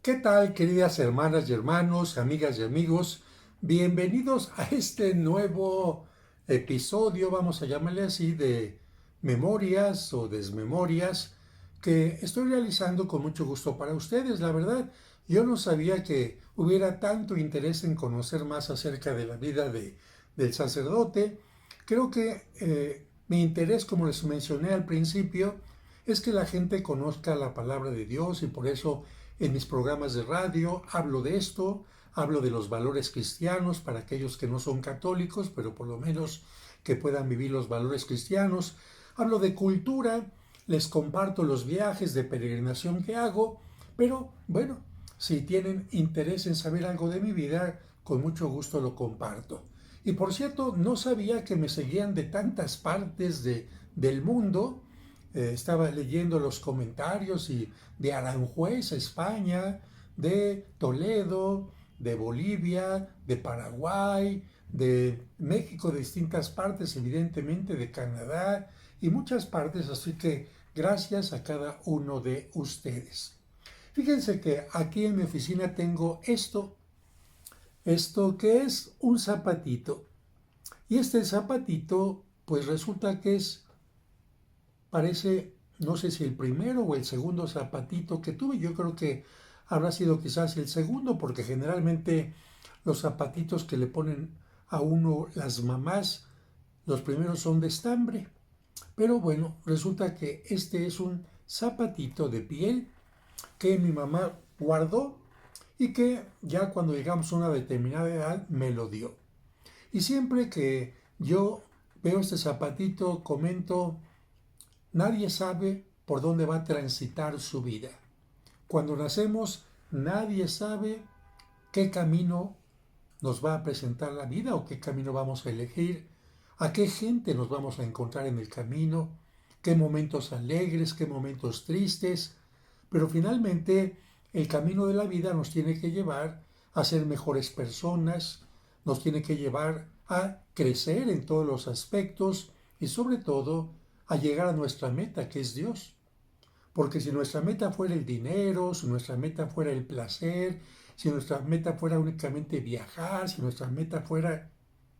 ¿Qué tal, queridas hermanas y hermanos, amigas y amigos? Bienvenidos a este nuevo episodio, vamos a llamarle así, de memorias o desmemorias que estoy realizando con mucho gusto para ustedes. La verdad, yo no sabía que hubiera tanto interés en conocer más acerca de la vida del sacerdote. Creo que mi interés, como les mencioné al principio, es que la gente conozca la palabra de Dios y por eso en mis programas de radio hablo de esto, hablo de los valores cristianos para aquellos que no son católicos, pero por lo menos que puedan vivir los valores cristianos. Hablo de cultura, les comparto los viajes de peregrinación que hago, pero bueno, si tienen interés en saber algo de mi vida, con mucho gusto lo comparto. Y por cierto, no sabía que me seguían de tantas partes del mundo. Estaba leyendo los comentarios y de Aranjuez, España, de Toledo, de Bolivia, de Paraguay, de México, de distintas partes, evidentemente de Canadá y muchas partes, así que gracias a cada uno de ustedes. Fíjense que aquí en mi oficina tengo esto que es un zapatito. Y este zapatito, pues resulta que parece, no sé si el primero o el segundo zapatito que tuve. Yo creo que habrá sido quizás el segundo, porque generalmente los zapatitos que le ponen a uno las mamás, los primeros son de estambre. Pero bueno, resulta que este es un zapatito de piel que mi mamá guardó y que ya cuando llegamos a una determinada edad me lo dio. Y siempre que yo veo este zapatito, comento: nadie sabe por dónde va a transitar su vida. Cuando nacemos, nadie sabe qué camino nos va a presentar la vida o qué camino vamos a elegir, a qué gente nos vamos a encontrar en el camino, qué momentos alegres, qué momentos tristes, pero finalmente el camino de la vida nos tiene que llevar a ser mejores personas, nos tiene que llevar a crecer en todos los aspectos y sobre todo a llegar a nuestra meta, que es Dios. Porque si nuestra meta fuera el dinero, si nuestra meta fuera el placer, si nuestra meta fuera únicamente viajar, si nuestra meta fuera,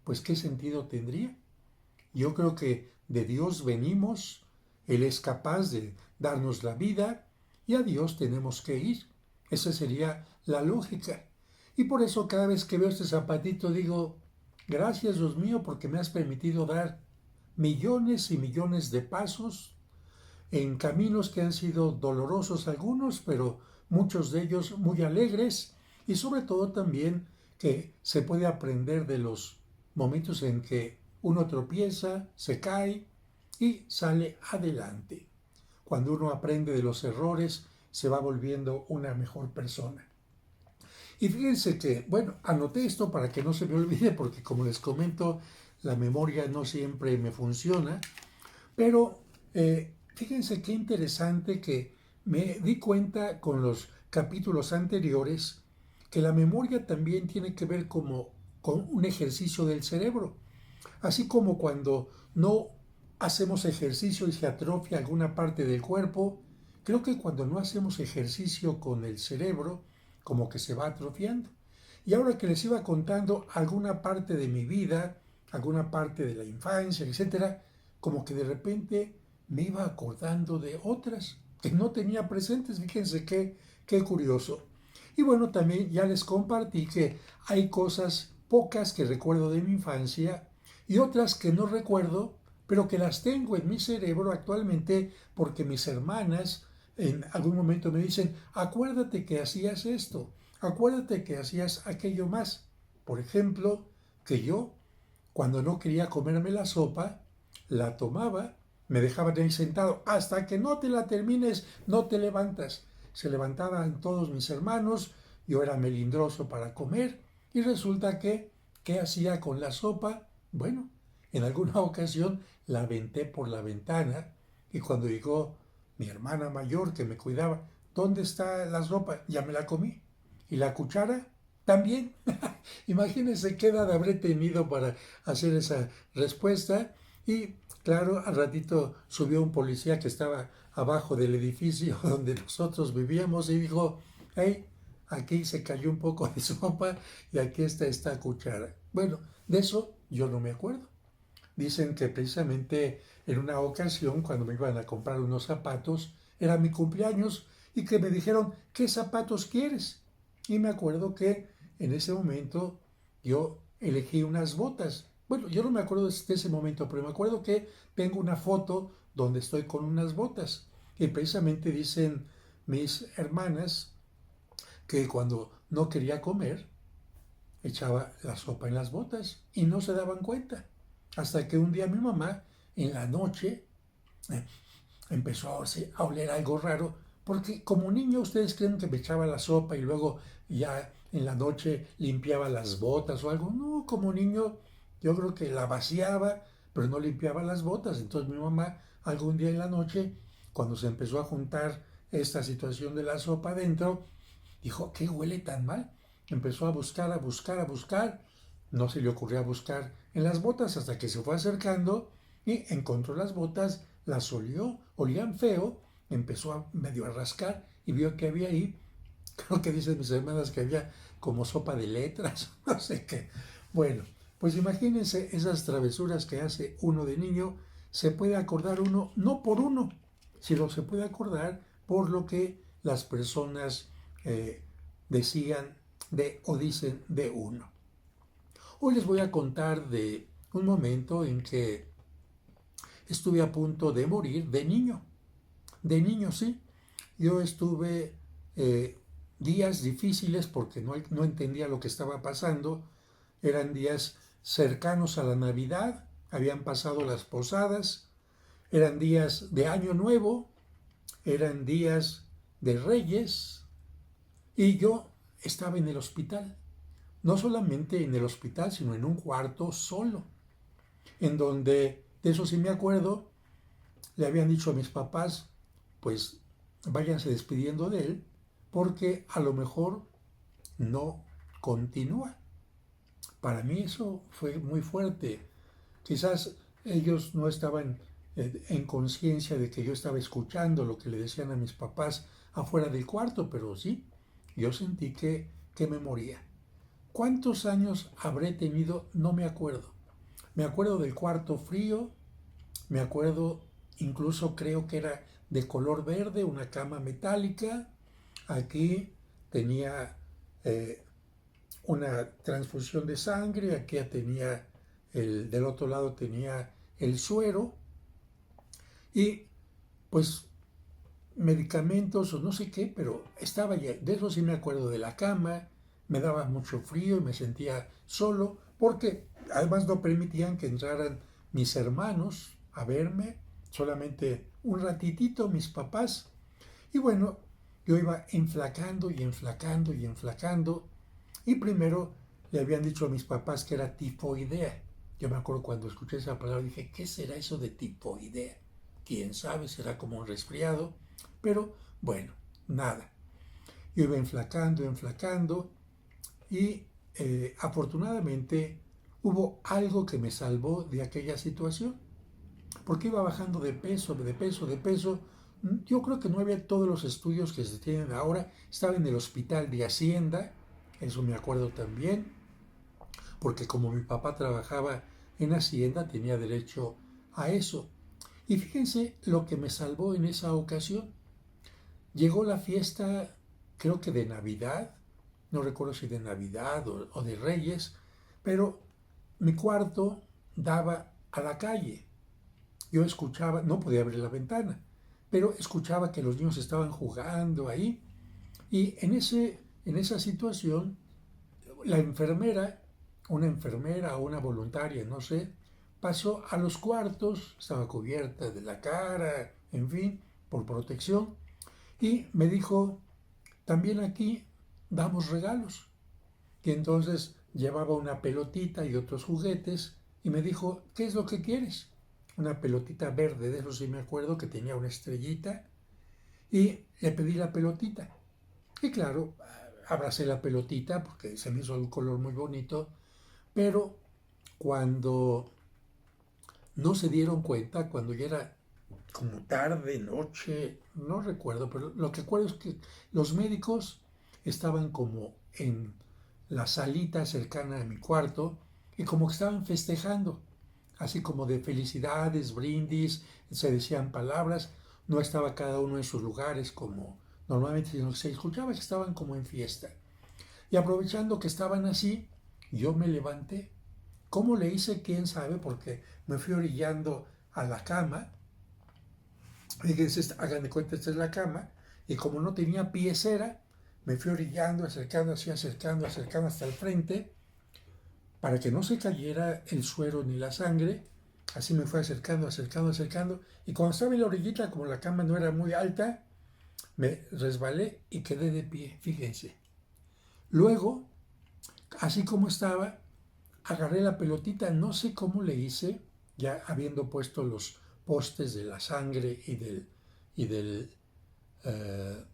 pues ¿qué sentido tendría? Yo creo que de Dios venimos, Él es capaz de darnos la vida y a Dios tenemos que ir. Esa sería la lógica. Y por eso cada vez que veo este zapatito digo: gracias Dios mío porque me has permitido dar millones y millones de pasos en caminos que han sido dolorosos algunos, pero muchos de ellos muy alegres, y sobre todo también que se puede aprender de los momentos en que uno tropieza, se cae y sale adelante. Cuando uno aprende de los errores, se va volviendo una mejor persona. Y fíjense que, bueno, anoté esto para que no se me olvide, porque como les comento, la memoria no siempre me funciona, pero fíjense qué interesante que me di cuenta con los capítulos anteriores que la memoria también tiene que ver con un ejercicio del cerebro. Así como cuando no hacemos ejercicio y se atrofia alguna parte del cuerpo, creo que cuando no hacemos ejercicio con el cerebro, como que se va atrofiando. Y ahora que les iba contando alguna parte de mi vida, alguna parte de la infancia, etcétera, como que de repente me iba acordando de otras que no tenía presentes. Fíjense qué curioso. Y bueno, también ya les compartí que hay cosas pocas que recuerdo de mi infancia y otras que no recuerdo, pero que las tengo en mi cerebro actualmente porque mis hermanas en algún momento me dicen: acuérdate que hacías esto, acuérdate que hacías aquello más. Por ejemplo, que yo, cuando no quería comerme la sopa, la tomaba, me dejaban ahí sentado: hasta que no te la termines, no te levantas. Se levantaban todos mis hermanos, yo era melindroso para comer, y resulta que, ¿qué hacía con la sopa? Bueno, en alguna ocasión la aventé por la ventana, y cuando llegó mi hermana mayor que me cuidaba: ¿dónde está la sopa? Ya me la comí. ¿Y la cuchara? También. Imagínense qué edad habré tenido para hacer esa respuesta. Y claro, al ratito subió un policía que estaba abajo del edificio donde nosotros vivíamos y dijo: hey, aquí se cayó un poco de sopa y aquí está esta cuchara. Bueno, de eso yo no me acuerdo. Dicen que precisamente en una ocasión, cuando me iban a comprar unos zapatos, era mi cumpleaños y que me dijeron, ¿qué zapatos quieres? Y me acuerdo que en ese momento yo elegí unas botas. Bueno, yo no me acuerdo de ese momento, pero me acuerdo que tengo una foto donde estoy con unas botas. Y precisamente dicen mis hermanas que cuando no quería comer, echaba la sopa en las botas y no se daban cuenta. Hasta que un día mi mamá, en la noche, eh, empezó a oler algo raro, porque como niño ustedes creen que me echaba la sopa y luego ya en la noche limpiaba las botas o algo. No, como niño yo creo que la vaciaba, pero no limpiaba las botas. Entonces mi mamá algún día en la noche, cuando se empezó a juntar esta situación de la sopa adentro, dijo, ¿qué huele tan mal? Empezó a buscar, a buscar, a buscar. No se le ocurrió buscar en las botas hasta que se fue acercando y encontró las botas, las olió, olían feo, empezó a medio a rascar y vio que había ahí, creo que dicen mis hermanas que había como sopa de letras, no sé qué. Bueno, pues imagínense esas travesuras que hace uno de niño, se puede acordar uno, no por uno, sino se puede acordar por lo que las personas eh, decían de o dicen de uno. Hoy les voy a contar de un momento en que estuve a punto de morir de niño. De niño, sí. Yo estuve días difíciles porque no entendía lo que estaba pasando. Eran días cercanos a la Navidad, habían pasado las posadas, eran días de Año Nuevo, eran días de Reyes y yo estaba en el hospital. No solamente en el hospital, sino en un cuarto solo, en donde, de eso sí me acuerdo, le habían dicho a mis papás, pues váyanse despidiendo de él, porque a lo mejor no continúa. Para mí eso fue muy fuerte. Quizás ellos no estaban en conciencia de que yo estaba escuchando lo que le decían a mis papás afuera del cuarto, pero sí, yo sentí que me moría. ¿Cuántos años habré tenido? No me acuerdo. Me acuerdo del cuarto frío, me acuerdo, incluso creo que era de color verde, una cama metálica. Aquí tenía una transfusión de sangre, aquí tenía del otro lado tenía el suero y pues medicamentos o no sé qué, pero estaba ya, de eso sí me acuerdo de la cama, me daba mucho frío y me sentía solo, porque además no permitían que entraran mis hermanos a verme, solamente un ratitito mis papás, y bueno, yo iba enflacando y enflacando y enflacando, y primero le habían dicho a mis papás que era tifoidea. Yo me acuerdo cuando escuché esa palabra, dije, ¿qué será eso de tifoidea? Quién sabe, será como un resfriado. Pero bueno, nada. Yo iba enflacando, enflacando y afortunadamente hubo algo que me salvó de aquella situación, porque iba bajando de peso, de peso, de peso. Yo creo que no había todos los estudios que se tienen ahora. Estaba en el hospital de Hacienda, eso me acuerdo también, porque como mi papá trabajaba en Hacienda, tenía derecho a eso. Y fíjense lo que me salvó en esa ocasión. Llegó la fiesta, creo que de Navidad, no recuerdo si de Navidad o de Reyes, pero mi cuarto daba a la calle. Yo escuchaba, no podía abrir la ventana, pero escuchaba que los niños estaban jugando ahí. Y en esa situación, la enfermera, una enfermera o una voluntaria, no sé, pasó a los cuartos, estaba cubierta de la cara, en fin, por protección, y me dijo, también aquí damos regalos. Y entonces llevaba una pelotita y otros juguetes y me dijo, ¿qué es lo que quieres? Una pelotita verde, de eso sí me acuerdo, que tenía una estrellita, y le pedí la pelotita. Y claro, abracé la pelotita porque se me hizo un color muy bonito, pero cuando no se dieron cuenta, cuando ya era como tarde, noche, no recuerdo, pero lo que recuerdo es que los médicos estaban como en la salita cercana a mi cuarto y como que estaban festejando, así como de felicidades, brindis, se decían palabras, no estaba cada uno en sus lugares como normalmente, sino que se escuchaba que estaban como en fiesta. Y aprovechando que estaban así, yo me levanté. ¿Cómo le hice? ¿Quién sabe? Porque me fui orillando a la cama. Fíjense, hagan de cuenta, esta es la cama. Y como no tenía piecera, me fui orillando, acercando, así, acercando, acercando hasta el frente, para que no se cayera el suero ni la sangre. Así me fui acercando, acercando, acercando. Y cuando estaba en la orillita, como la cama no era muy alta, me resbalé y quedé de pie, fíjense. Luego, así como estaba, agarré la pelotita, no sé cómo le hice, ya habiendo puesto los postes de la sangre y del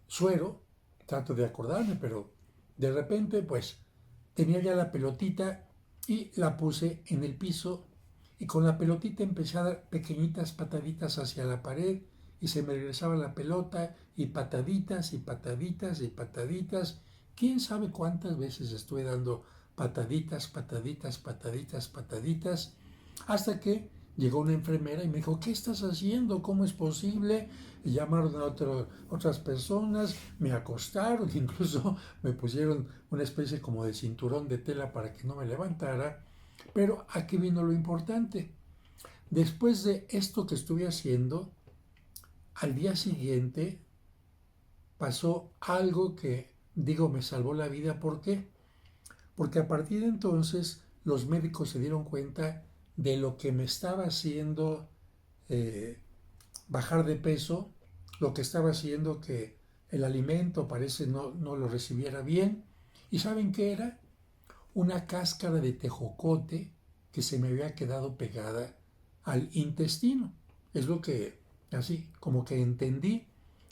suero, trato de acordarme, pero de repente pues tenía ya la pelotita y la puse en el piso y con la pelotita empecé a dar pequeñitas pataditas hacia la pared y se me regresaba la pelota y pataditas y pataditas y pataditas. ¿Quién sabe cuántas veces estuve dando pataditas, pataditas, pataditas, pataditas? Hasta que llegó una enfermera y me dijo, ¿qué estás haciendo? ¿Cómo es posible? Y llamaron a otras personas, me acostaron, incluso me pusieron una especie como de cinturón de tela para que no me levantara. Pero aquí vino lo importante. Después de esto que estuve haciendo, al día siguiente pasó algo que, digo, me salvó la vida. ¿Por qué? Porque a partir de entonces los médicos se dieron cuenta de lo que me estaba haciendo bajar de peso, lo que estaba haciendo que el alimento parece no lo recibiera bien. ¿Y saben qué era? Una cáscara de tejocote que se me había quedado pegada al intestino. Es lo que, así, como que entendí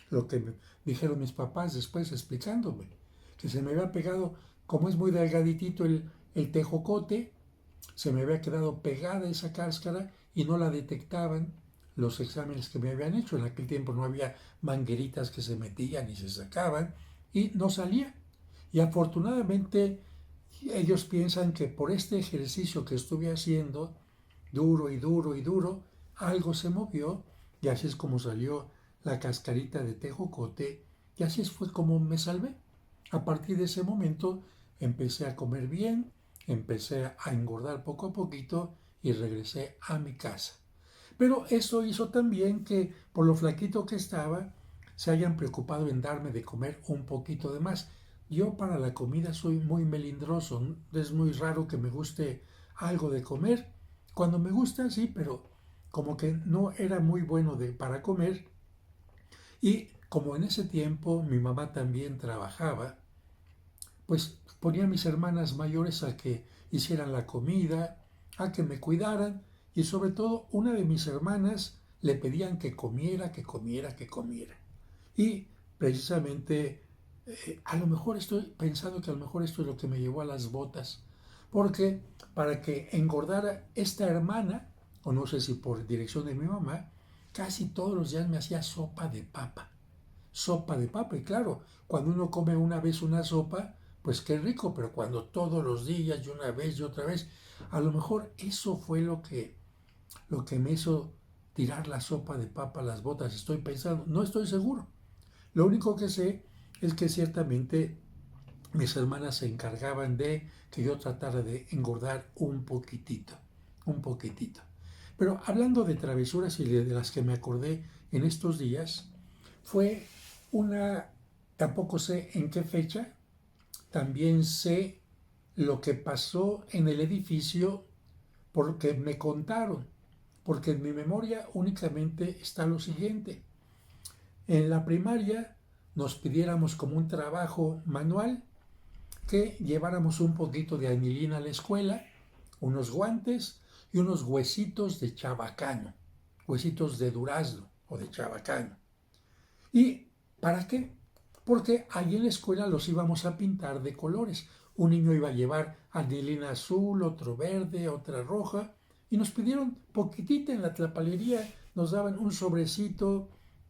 lo que me dijeron mis papás después explicándome, que se me había pegado, como es muy delgaditito el tejocote, se me había quedado pegada esa cáscara y no la detectaban los exámenes que me habían hecho. En aquel tiempo no había mangueritas que se metían y se sacaban y no salía. Y afortunadamente ellos piensan que por este ejercicio que estuve haciendo, duro y duro y duro, algo se movió y así es como salió la cascarita de tejocote y así fue como me salvé. A partir de ese momento empecé a comer bien, empecé a engordar poco a poquito y regresé a mi casa. Pero eso hizo también que, por lo flaquito que estaba, se hayan preocupado en darme de comer un poquito de más. Yo para la comida soy muy melindroso, es muy raro que me guste algo de comer. Cuando me gusta, sí, pero como que no era muy bueno para comer. Y como en ese tiempo mi mamá también trabajaba, pues ponía a mis hermanas mayores a que hicieran la comida, a que me cuidaran y sobre todo una de mis hermanas le pedían que comiera, que comiera, que comiera. Y precisamente a lo mejor estoy pensando que a lo mejor esto es lo que me llevó a las botas, porque para que engordara esta hermana, o no sé si por dirección de mi mamá, casi todos los días me hacía sopa de papa. Sopa de papa, y claro, cuando uno come una vez una sopa, pues qué rico, pero cuando todos los días y una vez y otra vez, a lo mejor eso fue lo que me hizo tirar la sopa de papa a las botas. Estoy pensando, no estoy seguro. Lo único que sé es que ciertamente mis hermanas se encargaban de que yo tratara de engordar un poquitito, un poquitito. Pero hablando de travesuras y de las que me acordé en estos días, fue una, tampoco sé en qué fecha, también sé lo que pasó en el edificio porque me contaron, porque en mi memoria únicamente está lo siguiente. En la primaria nos pidiéramos como un trabajo manual que lleváramos un poquito de anilina a la escuela, unos guantes y unos huesitos de chabacano, huesitos de durazno o de chabacano. ¿Y para qué? Porque allí en la escuela los íbamos a pintar de colores. Un niño iba a llevar anilina azul, otro verde, otra roja, y nos pidieron poquitita en la tlapalería, nos daban un sobrecito,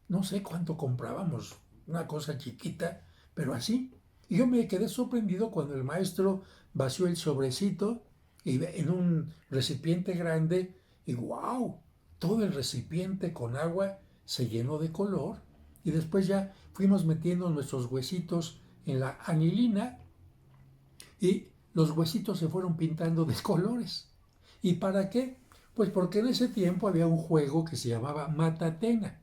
no sé cuánto comprábamos, una cosa chiquita, pero así. Y yo me quedé sorprendido cuando el maestro vació el sobrecito en un recipiente grande y wow, todo el recipiente con agua se llenó de color y después ya fuimos metiendo nuestros huesitos en la anilina y los huesitos se fueron pintando de colores. ¿Y para qué? Pues porque en ese tiempo había un juego que se llamaba Matatena.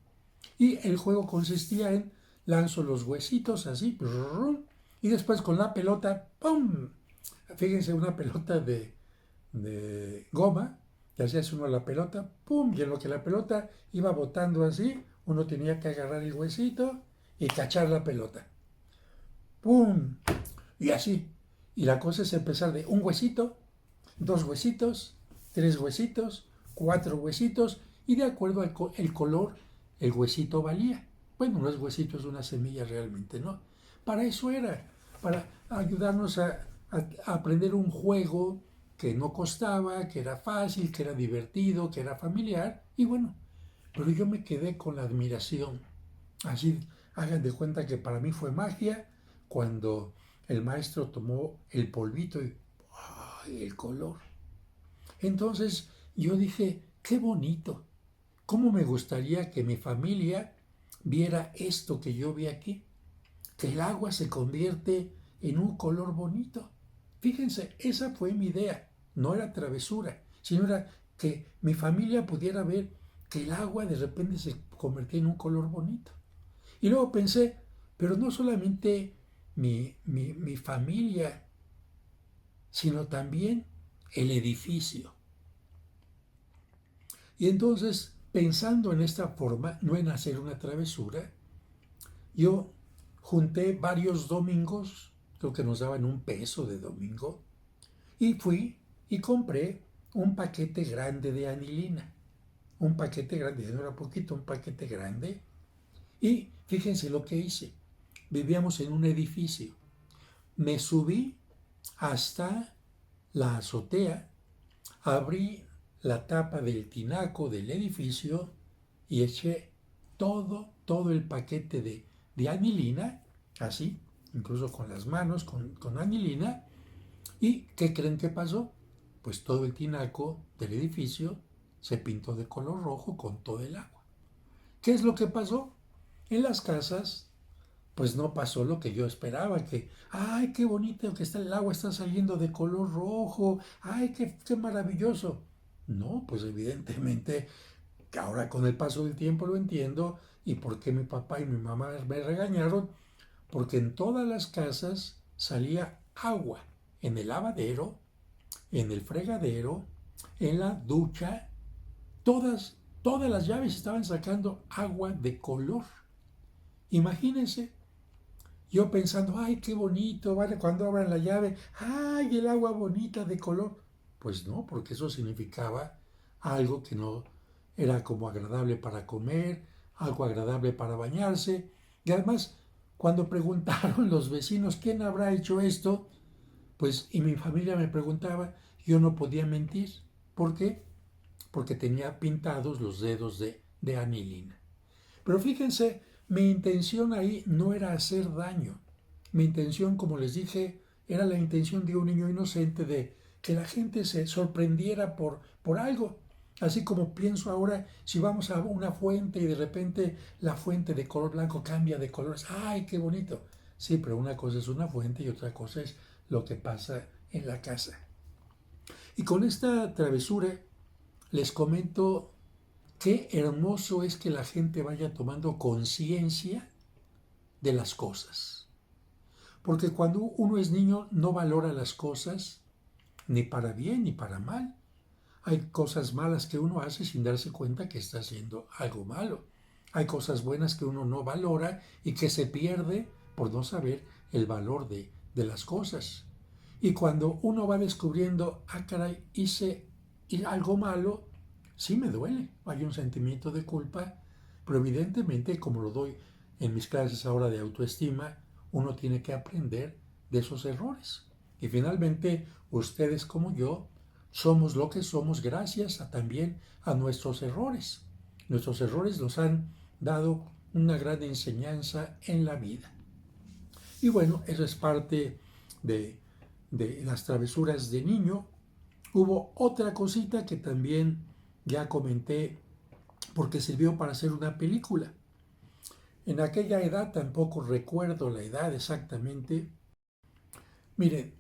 Y el juego consistía en lanzo los huesitos así, y después con la pelota, ¡pum! Fíjense, una pelota de goma, y hacías uno la pelota, ¡pum! Y en lo que la pelota iba botando así, uno tenía que agarrar el huesito y cachar la pelota. ¡Pum! Y así. Y la cosa es empezar de un huesito, dos huesitos, tres huesitos, cuatro huesitos, y de acuerdo al el color, el huesito valía. Bueno, no es huesito, es una semilla realmente, ¿no? Para eso era, para ayudarnos a aprender un juego que no costaba, que era fácil, que era divertido, que era familiar, y bueno, pero yo me quedé con la admiración. Así, hagan de cuenta que para mí fue magia cuando el maestro tomó el polvito y ¡ay, el color! Entonces yo dije, qué bonito, cómo me gustaría que mi familia viera esto que yo vi aquí, que el agua se convierte en un color bonito. Fíjense, esa fue mi idea, no era travesura, sino era que mi familia pudiera ver que el agua de repente se convertía en un color bonito. Y luego pensé, pero no solamente mi familia, sino también el edificio. Y entonces, pensando en esta forma, no en hacer una travesura, yo junté varios domingos, creo que nos daban $1 de domingo, y fui y compré un paquete grande de anilina. Un paquete grande, no era poquito, un paquete grande. Y fíjense lo que hice. Vivíamos en un edificio. Me subí hasta la azotea, abrí la tapa del tinaco del edificio y eché todo el paquete de anilina, así, incluso con las manos, con anilina. ¿Y qué creen que pasó? Pues todo el tinaco del edificio se pintó de color rojo con todo el agua. ¿Qué es lo que pasó? En las casas, pues no pasó lo que yo esperaba, que, ay, qué bonito que está el agua, está saliendo de color rojo, ay, qué maravilloso. No, pues evidentemente, que ahora con el paso del tiempo lo entiendo, y por qué mi papá y mi mamá me regañaron, porque en todas las casas salía agua, en el lavadero, en el fregadero, en la ducha, todas las llaves estaban sacando agua de color. Imagínense, yo pensando, ay, qué bonito, ¿vale? Cuando abran la llave, ay, el agua bonita de color. Pues no, porque eso significaba algo que no era como agradable para comer, algo agradable para bañarse. Y además, cuando preguntaron los vecinos quién habrá hecho esto, pues, y mi familia me preguntaba, yo no podía mentir. ¿Por qué? Porque tenía pintados los dedos de anilina. Pero fíjense, mi intención ahí no era hacer daño. Mi intención, como les dije, era la intención de un niño inocente de que la gente se sorprendiera por algo. Así como pienso ahora, si vamos a una fuente y de repente la fuente de color blanco cambia de colores, ¡ay, qué bonito! Sí, pero una cosa es una fuente y otra cosa es lo que pasa en la casa. Y con esta travesura les comento qué hermoso es que la gente vaya tomando conciencia de las cosas. Porque cuando uno es niño no valora las cosas ni para bien ni para mal. Hay cosas malas que uno hace sin darse cuenta que está haciendo algo malo. Hay cosas buenas que uno no valora y que se pierde por no saber el valor de las cosas. Y cuando uno va descubriendo, ah, caray, hice algo malo, sí me duele. Hay un sentimiento de culpa, pero evidentemente, como lo doy en mis clases ahora de autoestima, uno tiene que aprender de esos errores. Y finalmente, ustedes como yo, somos lo que somos gracias también a nuestros errores. Nuestros errores nos han dado una gran enseñanza en la vida. Y bueno, eso es parte de, de las travesuras de niño. Hubo otra cosita que también ya comenté porque sirvió para hacer una película. En aquella edad, tampoco recuerdo la edad exactamente. Miren,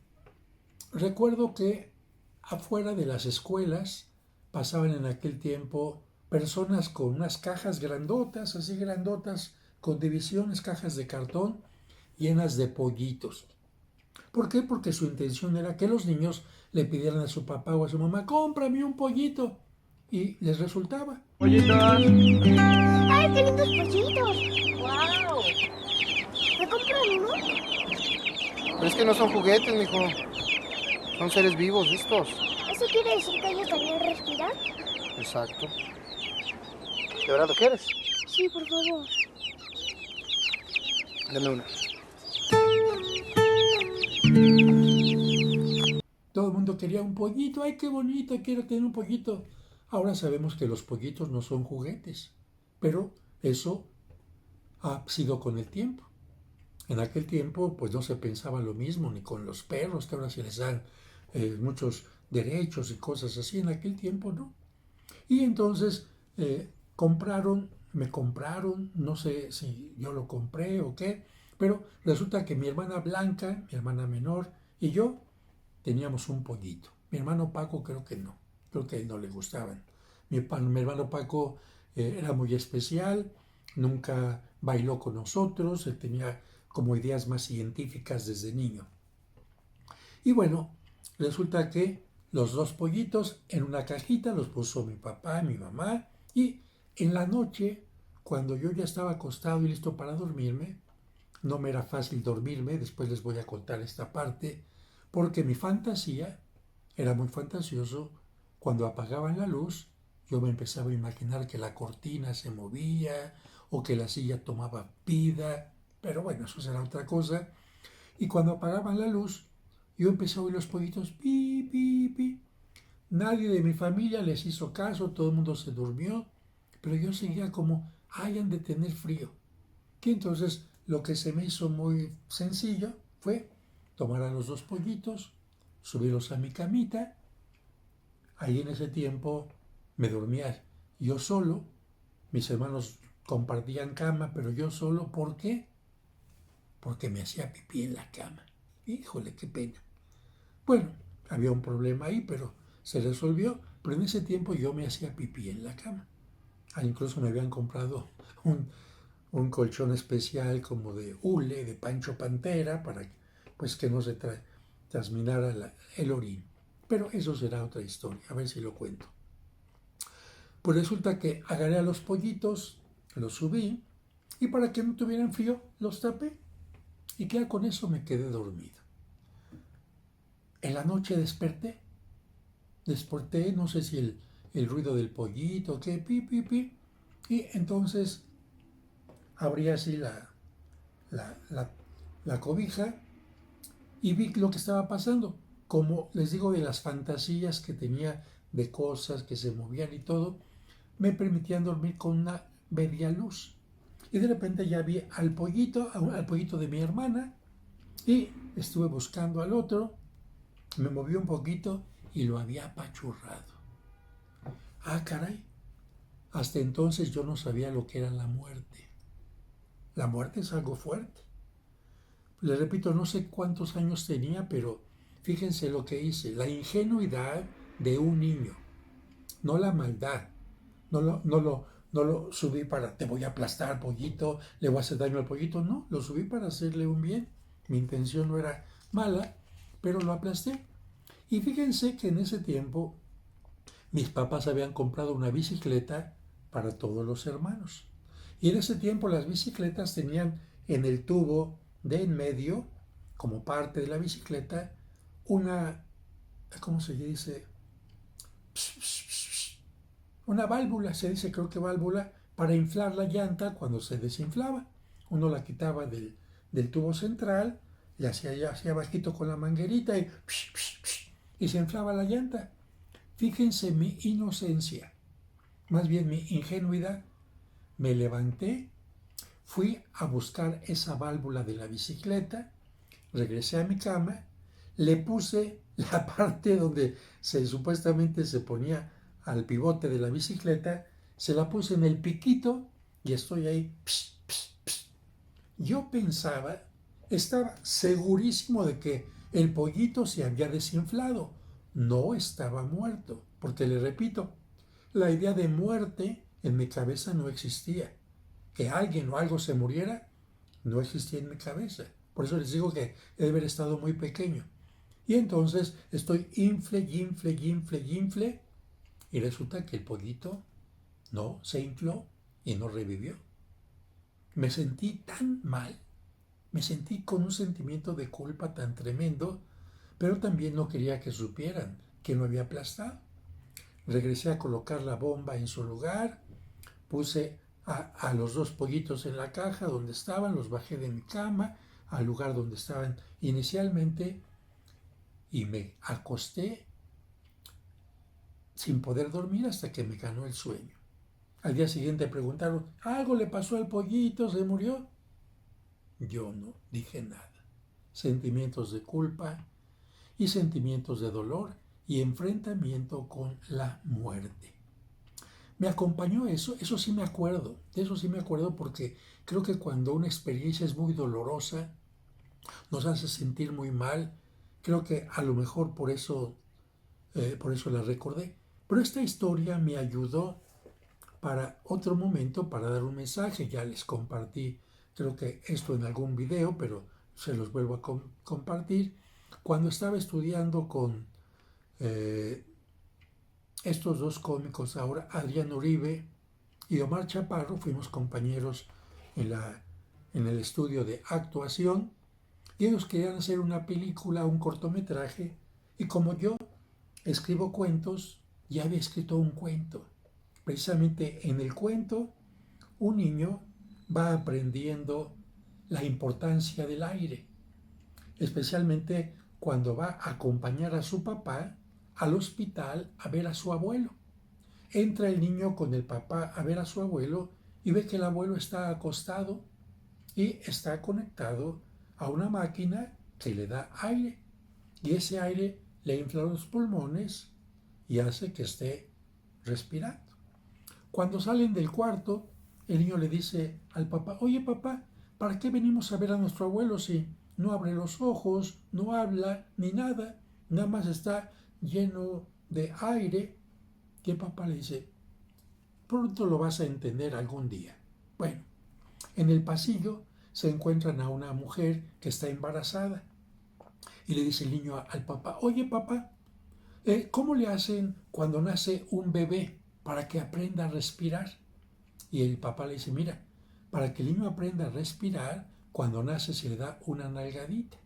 recuerdo que afuera de las escuelas pasaban en aquel tiempo personas con unas cajas grandotas, así grandotas, con divisiones, cajas de cartón llenas de pollitos. ¿Por qué? Porque su intención era que los niños le pidieran a su papá o a su mamá, cómprame un pollito. Y les resultaba. Pollitos. ¡Ay, qué lindos pollitos! ¡Wow! ¿Me compran uno? Pero es que no son juguetes, mijo. Son seres vivos estos. ¿Eso quiere decir que ellos también respiran? Exacto. ¿De verdad lo quieres? Sí, por favor. Dame una. Todo el mundo quería un pollito. ¡Ay, qué bonito! Quiero tener un pollito. Ahora sabemos que los pollitos no son juguetes. Pero eso ha sido con el tiempo. En aquel tiempo, pues no se pensaba lo mismo, ni con los perros, que ahora se les dan muchos derechos y cosas así. En aquel tiempo, ¿no? Y entonces me compraron, no sé si yo lo compré o qué, pero resulta que mi hermana Blanca, mi hermana menor, y yo teníamos un pollito. Mi hermano Paco creo que a él no le gustaban. Mi hermano Paco era muy especial, nunca bailó con nosotros, él tenía como ideas más científicas desde niño. Y bueno, resulta que los dos pollitos en una cajita los puso mi papá, mi mamá, y en la noche, cuando yo ya estaba acostado y listo para dormirme, no me era fácil dormirme, después les voy a contar esta parte, porque mi fantasía era muy fantasioso. Cuando apagaban la luz, yo me empezaba a imaginar que la cortina se movía o que la silla tomaba vida, pero bueno, eso será otra cosa. Y cuando apagaban la luz, yo empecé a oír los pollitos pi, pi, pi. Nadie de mi familia les hizo caso, todo el mundo se durmió, pero yo seguía como, hayan de tener frío. Y entonces lo que se me hizo muy sencillo fue tomar a los dos pollitos, subirlos a mi camita. Ahí en ese tiempo me dormía yo solo, mis hermanos compartían cama, pero yo solo. ¿Por qué? Porque me hacía pipí en la cama. Híjole, qué pena. Bueno, había un problema ahí, pero se resolvió. Pero en ese tiempo yo me hacía pipí en la cama. Incluso me habían comprado un colchón especial como de hule, de Pancho Pantera, para pues que no se transminara el orín. Pero eso será otra historia, a ver si lo cuento. Pues resulta que agarré a los pollitos, los subí, y para que no tuvieran frío, los tapé. Y ya con eso me quedé dormido. En la noche desperté, no sé si el ruido del pollito, qué, pi, pi, pi. Y entonces abrí así la, la, la cobija y vi lo que estaba pasando. Como les digo, de las fantasías que tenía de cosas que se movían y todo, me permitían dormir con una media luz. Y de repente ya vi al pollito de mi hermana, y estuve buscando al otro, me moví un poquito y lo había apachurrado. Ah, caray. Hasta entonces yo no sabía lo que era la muerte. La muerte es algo fuerte. Les repito, no sé cuántos años tenía, pero fíjense lo que hice. La ingenuidad de un niño, no la maldad. No lo subí para, te voy a aplastar, pollito, le voy a hacer daño al pollito. No, lo subí para hacerle un bien. Mi intención no era mala, pero lo aplasté. Y fíjense que en ese tiempo mis papás habían comprado una bicicleta para todos los hermanos. Y en ese tiempo las bicicletas tenían en el tubo de en medio, como parte de la bicicleta, una, ¿cómo se dice? Una válvula, se dice creo que válvula, para inflar la llanta cuando se desinflaba. Uno la quitaba del tubo central, le hacía bajito con la manguerita y se inflaba la llanta. Fíjense mi inocencia, más bien mi ingenuidad. Me levanté, fui a buscar esa válvula de la bicicleta, regresé a mi cama, le puse la parte donde supuestamente se ponía al pivote de la bicicleta, se la puse en el piquito y estoy ahí. Psh, psh, psh. Yo estaba segurísimo de que el pollito se había desinflado, no estaba muerto, porque le repito, la idea de muerte en mi cabeza no existía. Que alguien o algo se muriera, no existía en mi cabeza. Por eso les digo que he de haber estado muy pequeño. Y entonces estoy infle, y resulta que el pollito no se infló y no revivió. Me sentí tan mal, me sentí con un sentimiento de culpa tan tremendo, pero también no quería que supieran que no había aplastado. Regresé a colocar la bomba en su lugar, puse a los dos pollitos en la caja donde estaban, los bajé de mi cama al lugar donde estaban inicialmente y me acosté sin poder dormir hasta que me ganó el sueño. Al día siguiente preguntaron, ¿algo le pasó al pollito? ¿Se murió? Yo no dije nada. Sentimientos de culpa y sentimientos de dolor y enfrentamiento con la muerte. Me acompañó eso sí me acuerdo, de eso sí me acuerdo porque creo que cuando una experiencia es muy dolorosa, nos hace sentir muy mal, creo que a lo mejor por eso la recordé. Pero esta historia me ayudó para otro momento, para dar un mensaje. Ya les compartí, creo que esto en algún video, pero se los vuelvo a compartir. Cuando estaba estudiando con estos dos cómicos ahora, Adrián Uribe y Omar Chaparro, fuimos compañeros en el estudio de actuación, y ellos querían hacer una película, un cortometraje, y como yo escribo cuentos, ya había escrito un cuento. Precisamente en el cuento, un niño va aprendiendo la importancia del aire, especialmente cuando va a acompañar a su papá al hospital a ver a su abuelo. Entra el niño con el papá a ver a su abuelo y ve que el abuelo está acostado y está conectado a una máquina que le da aire, y ese aire le infla los pulmones y hace que esté respirando. Cuando salen del cuarto, el niño le dice al papá, oye papá, ¿para qué venimos a ver a nuestro abuelo si no abre los ojos, no habla ni nada, nada más está lleno de aire? Y el papá le dice, pronto lo vas a entender algún día. Bueno, en el pasillo se encuentran a una mujer que está embarazada y le dice el niño al papá, oye papá, ¿cómo le hacen cuando nace un bebé para que aprenda a respirar? Y el papá le dice, mira, para que el niño aprenda a respirar, cuando nace se le da una nalgadita.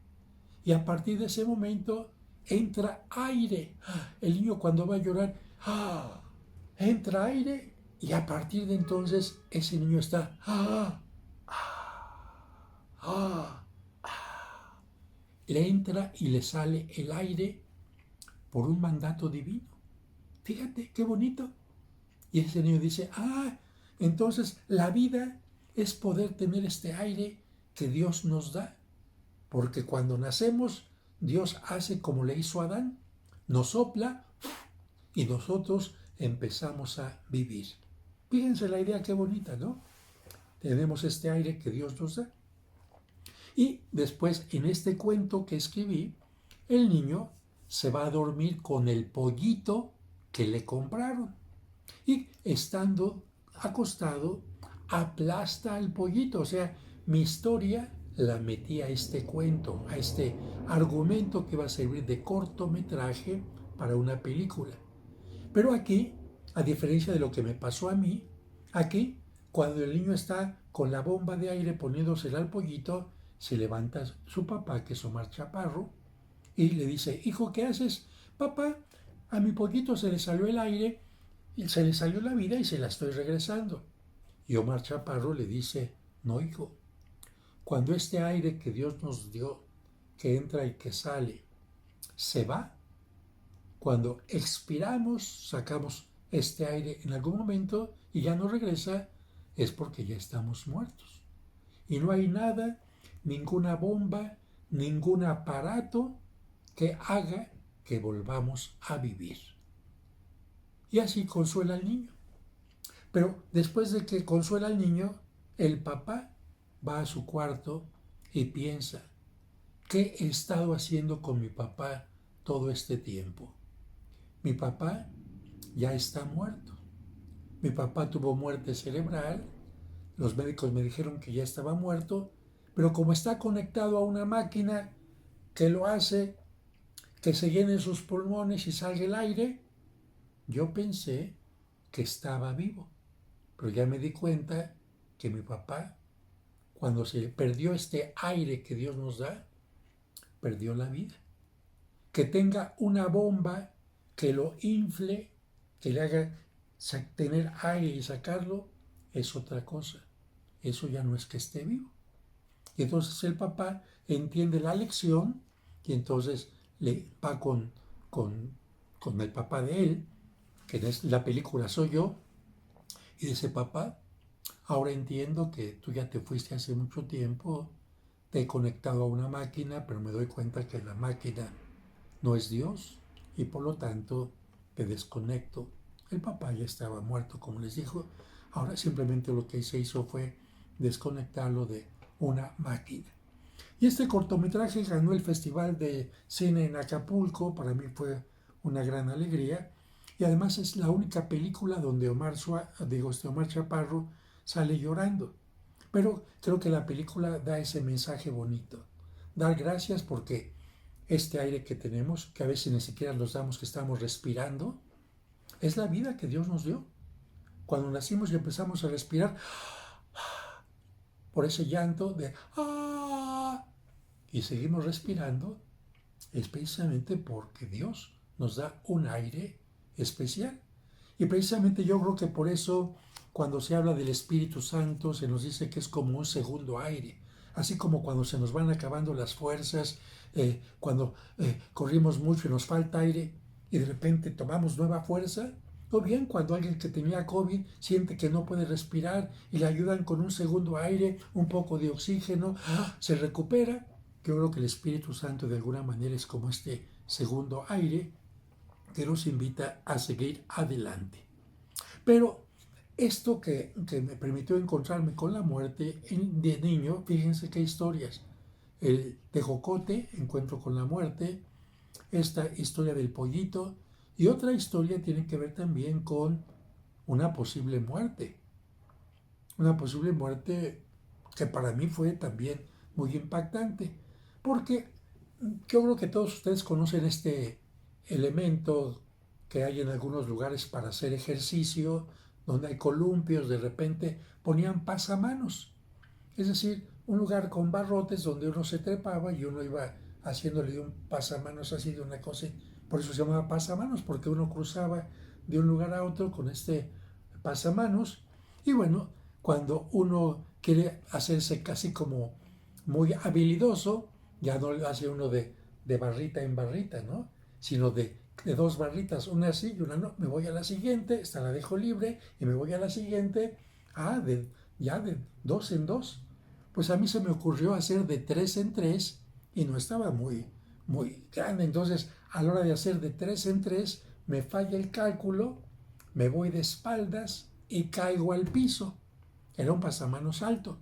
Y a partir de ese momento entra aire. El niño cuando va a llorar, entra aire, y a partir de entonces ese niño está, le entra y le sale el aire por un mandato divino. Fíjate, qué bonito. Y ese niño dice, entonces la vida es poder tener este aire que Dios nos da. Porque cuando nacemos, Dios hace como le hizo a Adán, nos sopla y nosotros empezamos a vivir. Fíjense la idea, qué bonita, ¿no? Tenemos este aire que Dios nos da. Y después, en este cuento que escribí, el niño se va a dormir con el pollito que le compraron. Y estando acostado, aplasta al pollito. O sea, mi historia la metí a este cuento, a este argumento que va a servir de cortometraje para una película. Pero aquí, a diferencia de lo que me pasó a mí, aquí, cuando el niño está con la bomba de aire poniéndosela al pollito, se levanta su papá, que es Omar Chaparro, y le dice, hijo, ¿qué haces? Papá, a mi pollito se le salió el aire, y se le salió la vida y se la estoy regresando. Y Omar Chaparro le dice, no, hijo, cuando este aire que Dios nos dio, que entra y que sale, se va, cuando expiramos, sacamos este aire en algún momento y ya no regresa, es porque ya estamos muertos. Y no hay nada, ninguna bomba, ningún aparato que haga que volvamos a vivir. Y así consuela al niño. Pero después de que consuela al niño, el papá va a su cuarto y piensa, ¿qué he estado haciendo con mi papá todo este tiempo? Mi papá ya está muerto. Mi papá tuvo muerte cerebral. Los médicos me dijeron que ya estaba muerto, pero como está conectado a una máquina que lo hace que se llenen sus pulmones y salga el aire, yo pensé que estaba vivo. Pero ya me di cuenta que mi papá, cuando se perdió este aire que Dios nos da, perdió la vida. Que tenga una bomba que lo infle, que le haga tener aire y sacarlo, es otra cosa. Eso ya no es que esté vivo. Y entonces el papá entiende la lección y entonces le va con el papá de él, que en la película soy yo, y dice, papá, ahora entiendo que tú ya te fuiste hace mucho tiempo, te he conectado a una máquina, pero me doy cuenta que la máquina no es Dios y por lo tanto te desconecto. El papá ya estaba muerto, como les dijo. Ahora simplemente lo que se hizo fue desconectarlo de una máquina. Y este cortometraje ganó el Festival de Cine en Acapulco. Para mí fue una gran alegría. Y además es la única película donde Omar Chaparro sale llorando. Pero creo que la película da ese mensaje bonito. Dar gracias porque este aire que tenemos, que a veces ni siquiera nos damos que estamos respirando, es la vida que Dios nos dio. Cuando nacimos y empezamos a respirar, por ese llanto de ¡ah! Y seguimos respirando, es precisamente porque Dios nos da un aire especial. Y precisamente yo creo que por eso cuando se habla del Espíritu Santo se nos dice que es como un segundo aire. Así como cuando se nos van acabando las fuerzas, cuando corrimos mucho y nos falta aire y de repente tomamos nueva fuerza. O bien cuando alguien que tenía COVID siente que no puede respirar y le ayudan con un segundo aire, un poco de oxígeno, se recupera. Yo creo que el Espíritu Santo de alguna manera es como este segundo aire que nos invita a seguir adelante. Pero esto que me permitió encontrarme con la muerte de niño, fíjense qué historias. El Tejocote, encuentro con la muerte, esta historia del pollito, y otra historia tiene que ver también con una posible muerte. Una posible muerte que para mí fue también muy impactante. Porque yo creo que todos ustedes conocen este elemento que hay en algunos lugares para hacer ejercicio, donde hay columpios, de repente ponían pasamanos. Es decir, un lugar con barrotes donde uno se trepaba y uno iba haciéndole un pasamanos así de una cosa. Por eso se llamaba pasamanos, porque uno cruzaba de un lugar a otro con este pasamanos. Y bueno, cuando uno quiere hacerse casi como muy habilidoso, ya no lo hace uno de barrita en barrita, ¿no? Sino de dos barritas, una así y una no. Me voy a la siguiente, esta la dejo libre y me voy a la siguiente. Ya de dos en dos. Pues a mí se me ocurrió hacer de 3 en 3 y no estaba muy grande. Entonces, a la hora de hacer de 3 en 3, me falla el cálculo, me voy de espaldas y caigo al piso. Era un pasamanos alto.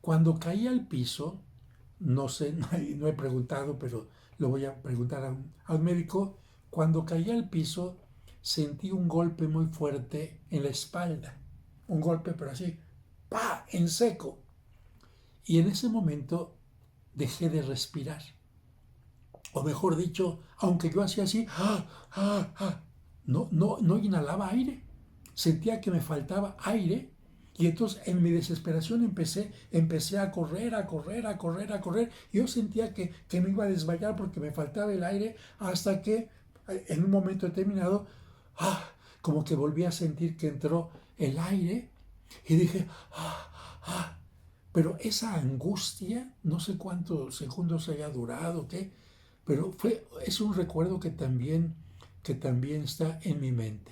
Cuando caí al piso, no sé, no he preguntado, pero lo voy a preguntar a un médico. Cuando caí al piso, sentí un golpe muy fuerte en la espalda. Un golpe, pero así, ¡pa!, en seco. Y en ese momento dejé de respirar. O mejor dicho, aunque yo hacía así, no inhalaba aire. Sentía que me faltaba aire. Y entonces en mi desesperación empecé a correr. Yo sentía que me iba a desmayar porque me faltaba el aire, hasta que en un momento determinado, como que volví a sentir que entró el aire y dije, pero esa angustia, no sé cuántos segundos haya durado, pero es un recuerdo que también está en mi mente.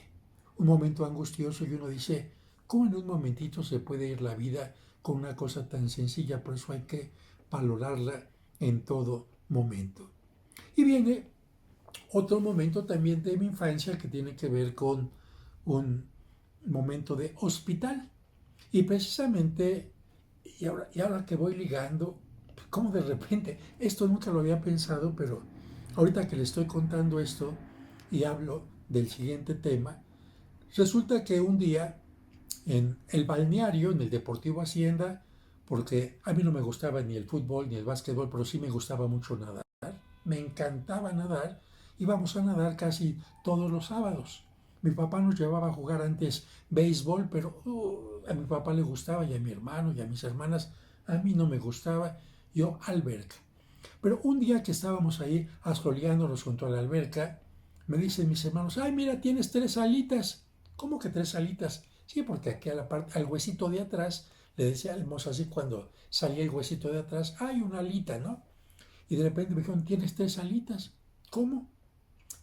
Un momento angustioso y uno dice, ¿cómo en un momentito se puede ir la vida con una cosa tan sencilla? Por eso hay que valorarla en todo momento. Y viene otro momento también de mi infancia que tiene que ver con un momento de hospital. Y precisamente, y ahora que voy ligando, como de repente, esto nunca lo había pensado, pero ahorita que le estoy contando esto y hablo del siguiente tema, resulta que un día en el balneario, en el Deportivo Hacienda, porque a mí no me gustaba ni el fútbol ni el básquetbol, pero sí me gustaba mucho nadar, me encantaba nadar, íbamos a nadar casi todos los sábados. Mi papá nos llevaba a jugar antes béisbol, pero a mi papá le gustaba y a mi hermano y a mis hermanas, a mí no me gustaba, yo alberca. Pero un día que estábamos ahí asoleándonos junto a la alberca, me dicen mis hermanos, ay, mira, tienes 3 alitas. ¿Cómo que 3 alitas? Sí, porque aquí a la parte, al huesito de atrás, le decíamos así cuando salía el huesito de atrás, hay una alita, ¿no? Y de repente me dijeron, tienes 3 alitas. ¿Cómo?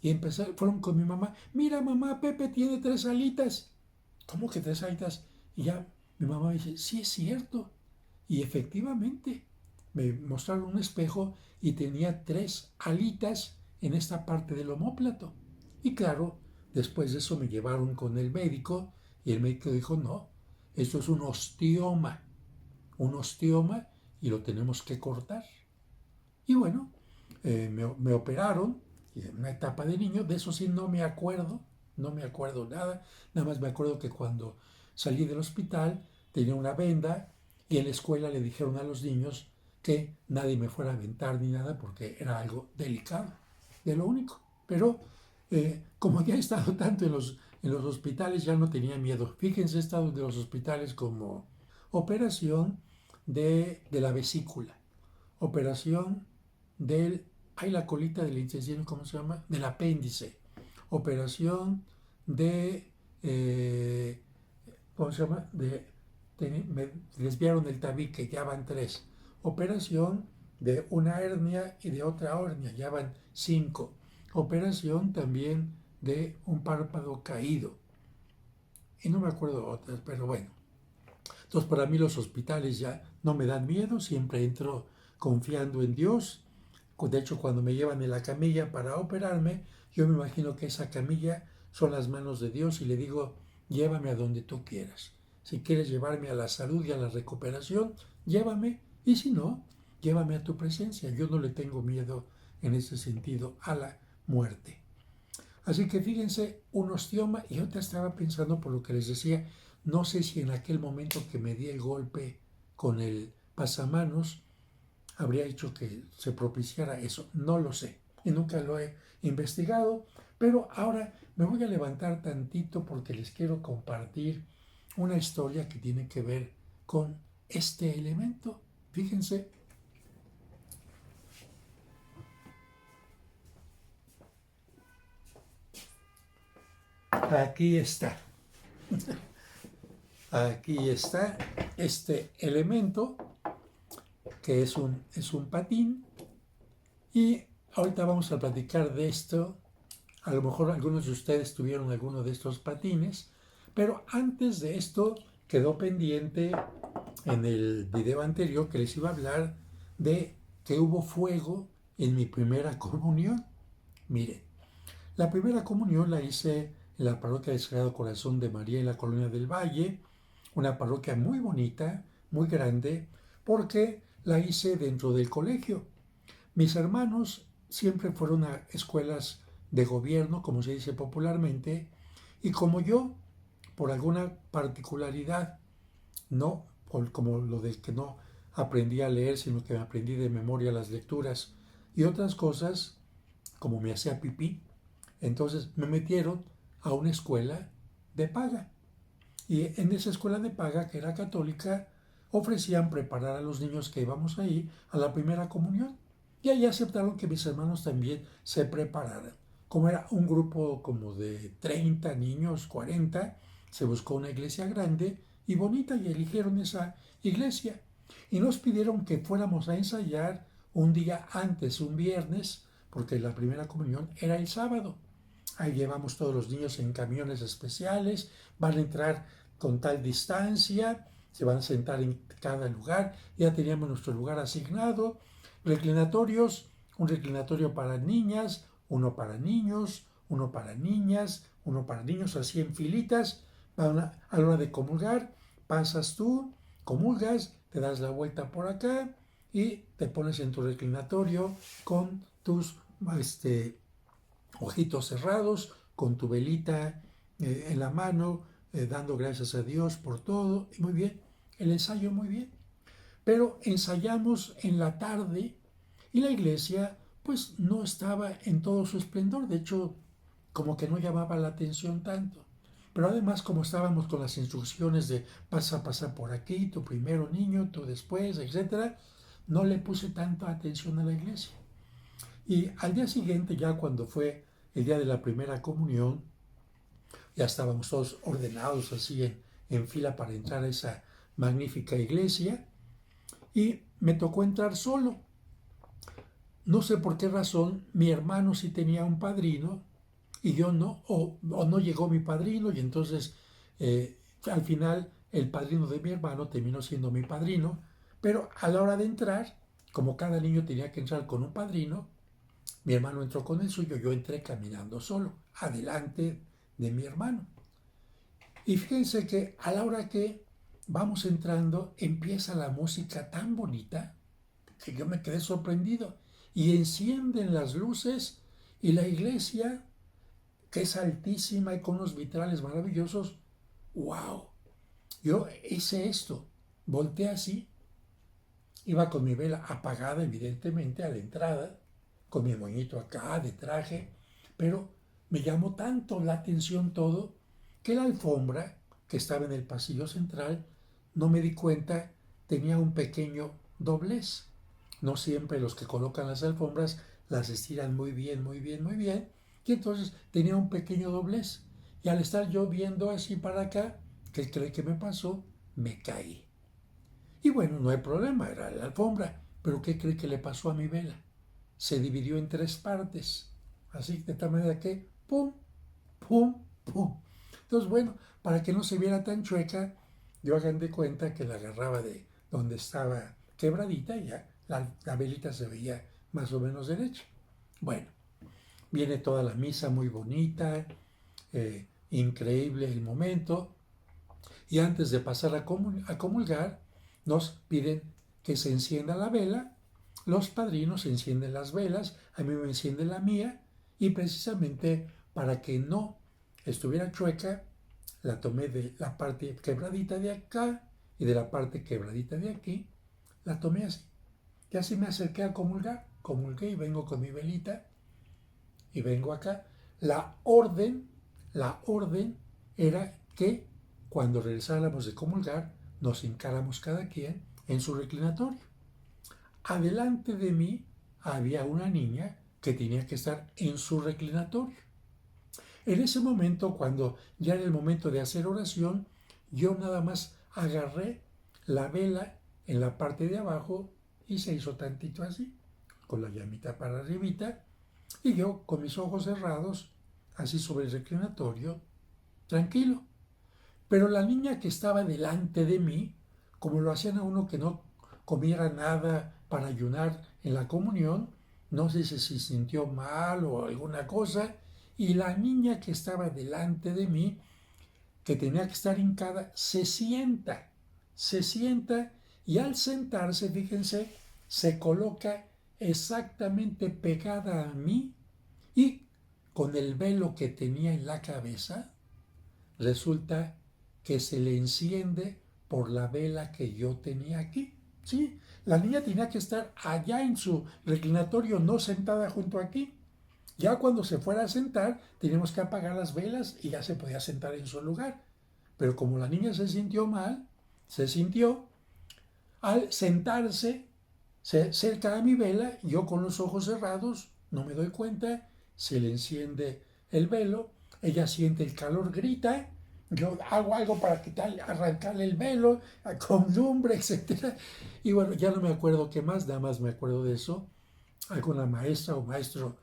Y fueron con mi mamá, mira mamá, Pepe tiene 3 alitas. ¿Cómo que 3 alitas? Y ya mi mamá me dice, sí es cierto. Y efectivamente, me mostraron un espejo y tenía 3 alitas en esta parte del omóplato. Y claro, después de eso me llevaron con el médico y el médico dijo, no, esto es un osteoma y lo tenemos que cortar. Y bueno, me operaron en una etapa de niño, de eso sí no me acuerdo nada más me acuerdo que cuando salí del hospital tenía una venda y en la escuela le dijeron a los niños que nadie me fuera a aventar ni nada porque era algo delicado, de lo único. Pero como ya he estado tanto en los hospitales, ya no tenía miedo. Fíjense, he estado en los hospitales como operación de la vesícula, operación la colita del intestino, ¿cómo se llama? Del apéndice, operación de, ¿cómo se llama? Me desviaron el tabique, ya van 3. Operación de una hernia y de otra hernia, ya van 5. Operación también de un párpado caído. Y no me acuerdo otras, pero bueno. Entonces para mí los hospitales ya no me dan miedo, siempre entro confiando en Dios. De hecho, cuando me llevan en la camilla para operarme, yo me imagino que esa camilla son las manos de Dios y le digo, llévame a donde tú quieras. Si quieres llevarme a la salud y a la recuperación, llévame. Y si no, llévame a tu presencia. Yo no le tengo miedo en ese sentido a la muerte. Así que fíjense, un osteoma, y yo te estaba pensando por lo que les decía, no sé si en aquel momento que me di el golpe con el pasamanos, habría hecho que se propiciara eso. No lo sé y nunca lo he investigado, pero ahora me voy a levantar tantito porque les quiero compartir una historia que tiene que ver con este elemento. Fíjense. Aquí está. Aquí está este elemento que es un patín y ahorita vamos a platicar de esto. A lo mejor algunos de ustedes tuvieron alguno de estos patines, pero antes de esto quedó pendiente en el video anterior que les iba a hablar de que hubo fuego en mi primera comunión. Miren, la primera comunión la hice en la parroquia del Sagrado Corazón de María en la Colonia del Valle, una parroquia muy bonita, muy grande, porque la hice dentro del colegio. Mis hermanos siempre fueron a escuelas de gobierno, como se dice popularmente, y como yo, por alguna particularidad, no como lo de que no aprendí a leer, sino que aprendí de memoria las lecturas y otras cosas, como me hacía pipí, entonces me metieron a una escuela de paga. Y en esa escuela de paga, que era católica, ofrecían preparar a los niños que íbamos ahí a la primera comunión. Y ahí aceptaron que mis hermanos también se prepararan. Como era un grupo como de 30 niños, 40, se buscó una iglesia grande y bonita y eligieron esa iglesia. Y nos pidieron que fuéramos a ensayar un día antes, un viernes, porque la primera comunión era el sábado. Ahí llevamos todos los niños en camiones especiales, van a entrar con tal distancia, se van a sentar en cada lugar, ya teníamos nuestro lugar asignado, Reclinatorios, un reclinatorio para niñas, uno para niños, uno para niñas, uno para niños, así en filitas. A la hora de comulgar, pasas tú, comulgas, te das la vuelta por acá y te pones en tu reclinatorio con tus ojitos cerrados, con tu velita en la mano, dando gracias a Dios por todo. Y muy bien, el ensayo muy bien. Pero ensayamos en la tarde y la iglesia pues no estaba en todo su esplendor. De hecho, como que no llamaba la atención tanto. Pero además, como estábamos con las instrucciones de vas a pasar por aquí, tu primero niño, tú después, etcétera, no le puse tanta atención a la iglesia. Y al día siguiente, ya cuando fue el día de la primera comunión, ya estábamos todos ordenados así en fila para entrar a esa magnífica iglesia y me tocó entrar solo. No sé por qué razón, mi hermano sí tenía un padrino y yo no, o no llegó mi padrino y entonces al final el padrino de mi hermano terminó siendo mi padrino, pero a la hora de entrar, como cada niño tenía que entrar con un padrino, mi hermano entró con el suyo, yo entré caminando solo, adelante de mi hermano. Y fíjense que a la hora que vamos entrando, empieza la música tan bonita que yo me quedé sorprendido. Y encienden las luces y la iglesia, que es altísima y con unos vitrales maravillosos, ¡wow! Yo hice esto, volteé así, iba con mi vela apagada evidentemente a la entrada, con mi moñito acá de traje, pero me llamó tanto la atención todo que la alfombra que estaba en el pasillo central, no me di cuenta, tenía un pequeño doblez. No siempre los que colocan las alfombras las estiran muy bien, muy bien, muy bien, y entonces tenía un pequeño doblez. Y al estar yo viendo así para acá, ¿qué cree que me pasó? Me caí. Y bueno, no hay problema, era la alfombra, pero ¿qué cree que le pasó a mi vela? Se dividió en 3 partes, así de tal manera que pum, pum, pum. Entonces, bueno, para que no se viera tan chueca, yo hagan de cuenta que la agarraba de donde estaba quebradita y ya la velita se veía más o menos derecha. Bueno, viene toda la misa muy bonita, increíble el momento, y antes de pasar a comulgar, nos piden que se encienda la vela, los padrinos encienden las velas, a mí me enciende la mía, y precisamente para que no estuviera chueca, la tomé de la parte quebradita de acá y de la parte quebradita de aquí, la tomé así. Y así me acerqué a comulgar, comulgué y vengo con mi velita y vengo acá. La orden era que cuando regresáramos de comulgar nos hincáramos cada quien en su reclinatorio. Adelante de mí había una niña que tenía que estar en su reclinatorio. En ese momento, cuando ya era el momento de hacer oración, yo nada más agarré la vela en la parte de abajo y se hizo tantito así, con la llamita para arribita, y yo con mis ojos cerrados, así sobre el reclinatorio, tranquilo. Pero la niña que estaba delante de mí, como lo hacían a uno que no comiera nada para ayunar en la comunión, no sé si se sintió mal o alguna cosa, y la niña que estaba delante de mí, que tenía que estar hincada, se sienta y al sentarse, fíjense, se coloca exactamente pegada a mí y con el velo que tenía en la cabeza, resulta que se le enciende por la vela que yo tenía aquí. Sí, la niña tenía que estar allá en su reclinatorio, no sentada junto aquí. Ya cuando se fuera a sentar, teníamos que apagar las velas y ya se podía sentar en su lugar. Pero como la niña se sintió mal, al sentarse cerca de mi vela, yo con los ojos cerrados, no me doy cuenta, se le enciende el velo, ella siente el calor, grita, yo hago algo para arrancarle el velo, con lumbre, etc. Y bueno, ya no me acuerdo qué más, nada más me acuerdo de eso. Alguna maestra o maestro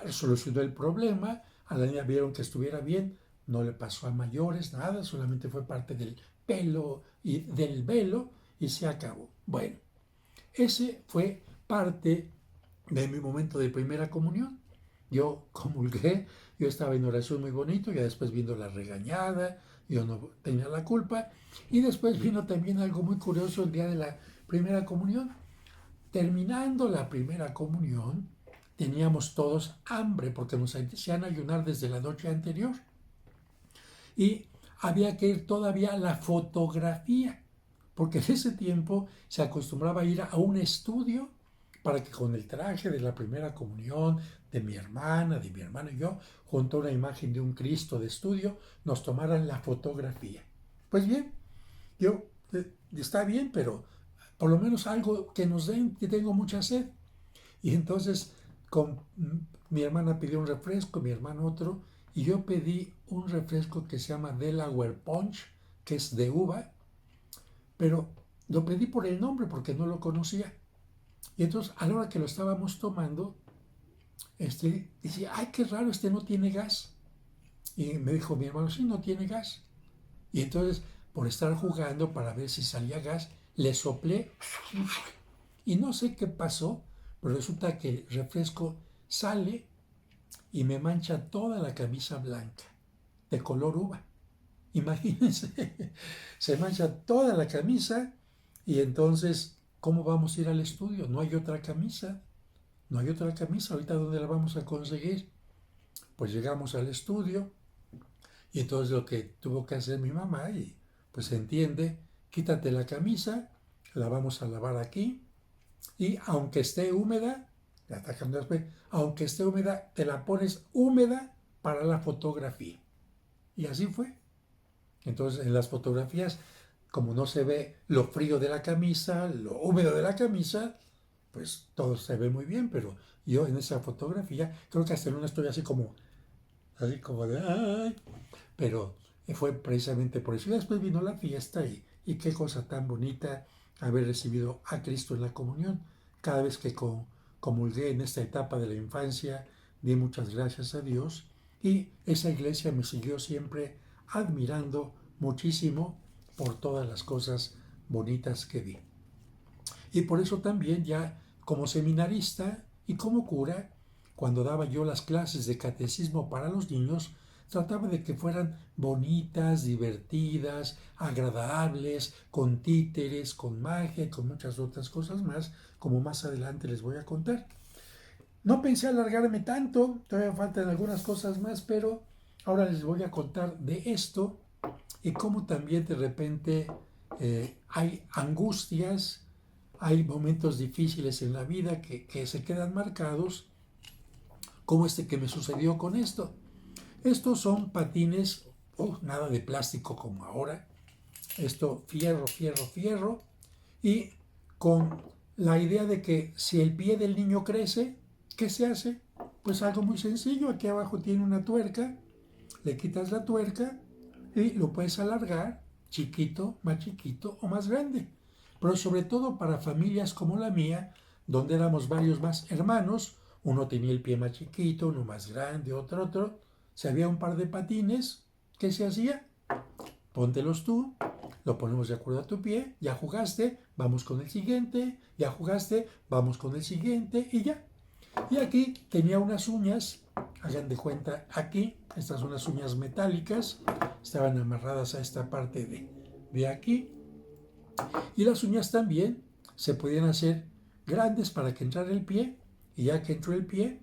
solucionó el problema, a la niña vieron que estuviera bien, no le pasó a mayores, nada, solamente fue parte del pelo y del velo y se acabó. Bueno, ese fue parte de mi momento de primera comunión. Yo comulgué, yo estaba en oración muy bonito, ya después vino la regañada, yo no tenía la culpa, y después vino también algo muy curioso el día de la primera comunión. Terminando la primera comunión, teníamos todos hambre porque nos hacían ayunar desde la noche anterior. Y había que ir todavía a la fotografía, porque en ese tiempo se acostumbraba a ir a un estudio para que con el traje de la primera comunión de mi hermana, de mi hermano y yo, junto a una imagen de un Cristo de estudio, nos tomaran la fotografía. Pues bien, yo, está bien, pero por lo menos algo que nos den, que tengo mucha sed. Y entonces mi hermana pidió un refresco, mi hermano otro, y yo pedí un refresco que se llama Delaware Punch, que es de uva, pero lo pedí por el nombre porque no lo conocía. Y entonces a la hora que lo estábamos tomando, decía, ay, qué raro, no tiene gas. Y me dijo mi hermano, sí, no tiene gas. Y entonces, por estar jugando para ver si salía gas, le soplé y no sé qué pasó, pero resulta que el refresco sale y me mancha toda la camisa blanca, de color uva. Imagínense, se mancha toda la camisa y entonces, ¿cómo vamos a ir al estudio? No hay otra camisa, no hay otra camisa, ahorita ¿dónde la vamos a conseguir? Pues llegamos al estudio y entonces lo que tuvo que hacer mi mamá, y pues se entiende, quítate la camisa, la vamos a lavar aquí y aunque esté húmeda, aunque esté húmeda, te la pones húmeda para la fotografía. Y así fue. Entonces en las fotografías, como no se ve lo frío de la camisa, lo húmedo de la camisa, pues todo se ve muy bien, pero yo en esa fotografía, creo que hasta en una estoy así como de ¡ay! Pero fue precisamente por eso. Y después vino la fiesta y qué cosa tan bonita haber recibido a Cristo en la comunión. Cada vez que comulgué en esta etapa de la infancia, di muchas gracias a Dios y esa iglesia me siguió siempre admirando muchísimo por todas las cosas bonitas que vi. Y por eso también ya como seminarista y como cura, cuando daba yo las clases de catecismo para los niños, trataba de que fueran bonitas, divertidas, agradables, con títeres, con magia y con muchas otras cosas más, como más adelante les voy a contar. No pensé alargarme tanto, todavía faltan algunas cosas más, pero ahora les voy a contar de esto y cómo también de repente hay angustias, hay momentos difíciles en la vida que se quedan marcados, como que me sucedió con esto. Estos son patines, nada de plástico como ahora, esto fierro, fierro, fierro, y con la idea de que si el pie del niño crece, ¿qué se hace? Pues algo muy sencillo, aquí abajo tiene una tuerca, le quitas la tuerca y lo puedes alargar, chiquito o más grande. Pero sobre todo para familias como la mía, donde éramos varios más hermanos, uno tenía el pie más chiquito, uno más grande, otro. Si había un par de patines, ¿qué se hacía? Póntelos tú, lo ponemos de acuerdo a tu pie, ya jugaste, vamos con el siguiente, ya jugaste, vamos con el siguiente y ya. Y aquí tenía unas uñas, hagan de cuenta aquí, estas son unas uñas metálicas, estaban amarradas a esta parte de aquí. Y las uñas también se podían hacer grandes para que entrara el pie, y ya que entró el pie,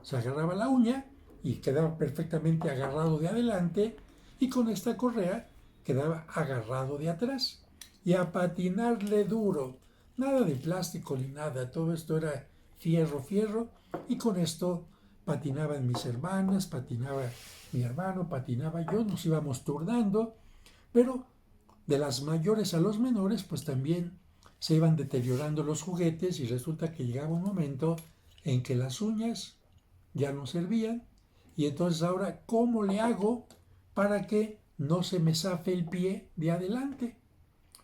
se agarraba la uña y quedaba perfectamente agarrado de adelante, y con esta correa quedaba agarrado de atrás. Y a patinarle duro, nada de plástico ni nada, todo esto era fierro, y con esto patinaban mis hermanas, patinaba mi hermano, patinaba yo, nos íbamos turnando, pero de las mayores a los menores, pues también se iban deteriorando los juguetes y resulta que llegaba un momento en que las uñas ya no servían y entonces ahora, ¿cómo le hago para que no se me zafe el pie de adelante?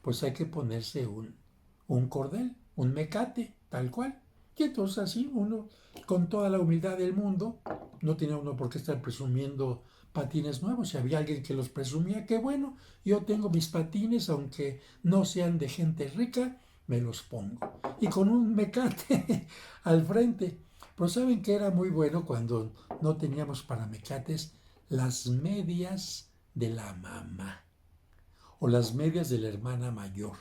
Pues hay que ponerse un cordel, un mecate, tal cual. Y entonces así uno, con toda la humildad del mundo, no tenía uno por qué estar presumiendo patines nuevos. Si había alguien que los presumía, qué bueno, yo tengo mis patines, aunque no sean de gente rica, me los pongo. Y con un mecate al frente. Pero ¿saben que era muy bueno cuando no teníamos para mecates? Las medias de la mamá o las medias de la hermana mayor.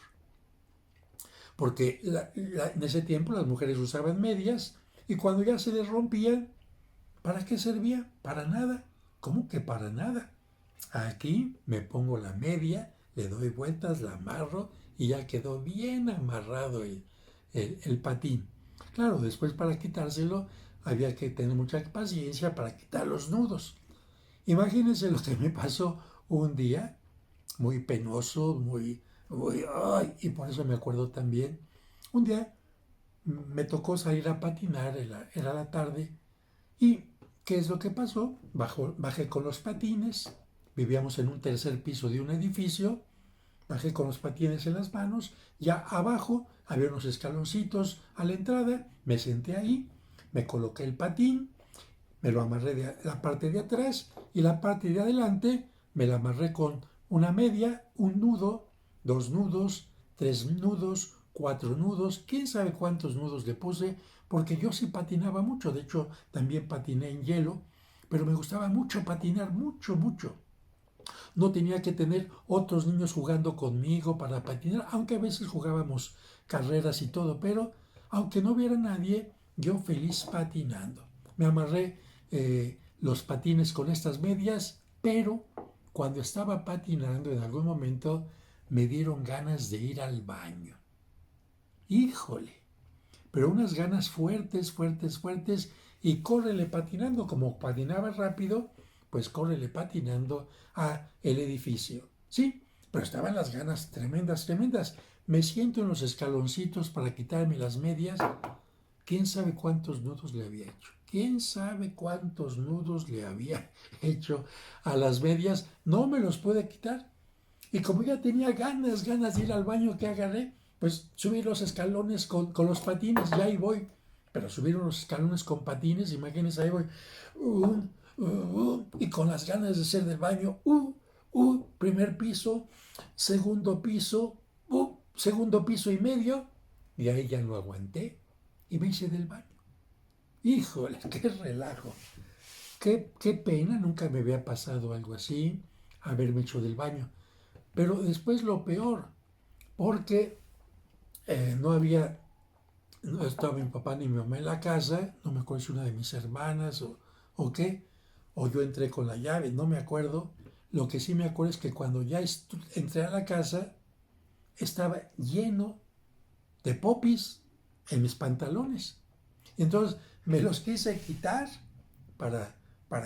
Porque en ese tiempo las mujeres usaban medias y cuando ya se les rompían, ¿para qué servía? Para nada. ¿Cómo que para nada? Aquí me pongo la media, le doy vueltas, la amarro y ya quedó bien amarrado el patín. Claro, después para quitárselo había que tener mucha paciencia para quitar los nudos. Imagínense lo que me pasó un día, muy penoso, ay, y por eso me acuerdo también. Un día me tocó salir a patinar, era la tarde, y ¿qué es lo que pasó? Bajé con los patines, vivíamos en un tercer piso de un edificio, bajé con los patines en las manos, ya abajo había unos escaloncitos a la entrada, me senté ahí, me coloqué el patín, me lo amarré de la parte de atrás y la parte de adelante me la amarré con una media, un nudo, 2 nudos, 3 nudos, 4 nudos, quién sabe cuántos nudos le puse, porque yo sí patinaba mucho, de hecho también patiné en hielo, pero me gustaba mucho patinar, mucho, mucho. No tenía que tener otros niños jugando conmigo para patinar, aunque a veces jugábamos carreras y todo, pero aunque no hubiera nadie, yo feliz patinando. Me amarré los patines con estas medias, pero cuando estaba patinando en algún momento me dieron ganas de ir al baño. Híjole, pero unas ganas fuertes, fuertes, fuertes, y córrele patinando, como patinaba rápido, pues córrele patinando a el edificio. Sí, pero estaban las ganas tremendas, tremendas. Me siento en los escaloncitos para quitarme las medias. ¿Quién sabe cuántos nudos le había hecho? ¿Quién sabe cuántos nudos le había hecho a las medias? No me los pude quitar. Y como ya tenía ganas de ir al baño, ¿qué agarré? Pues subí los escalones con los patines, ya ahí voy. Pero subir los escalones con patines, imagínense, ahí voy. Y con las ganas de hacer del baño. Primer piso, segundo piso y medio. Y ahí ya lo aguanté y me hice del baño. Híjole, qué relajo. Qué pena, nunca me había pasado algo así, haberme hecho del baño. Pero después lo peor, porque no estaba mi papá ni mi mamá en la casa, no me acuerdo si una de mis hermanas o qué, o yo entré con la llave, no me acuerdo. Lo que sí me acuerdo es que cuando ya entré a la casa, estaba lleno de popis en mis pantalones. Entonces me los quise quitar para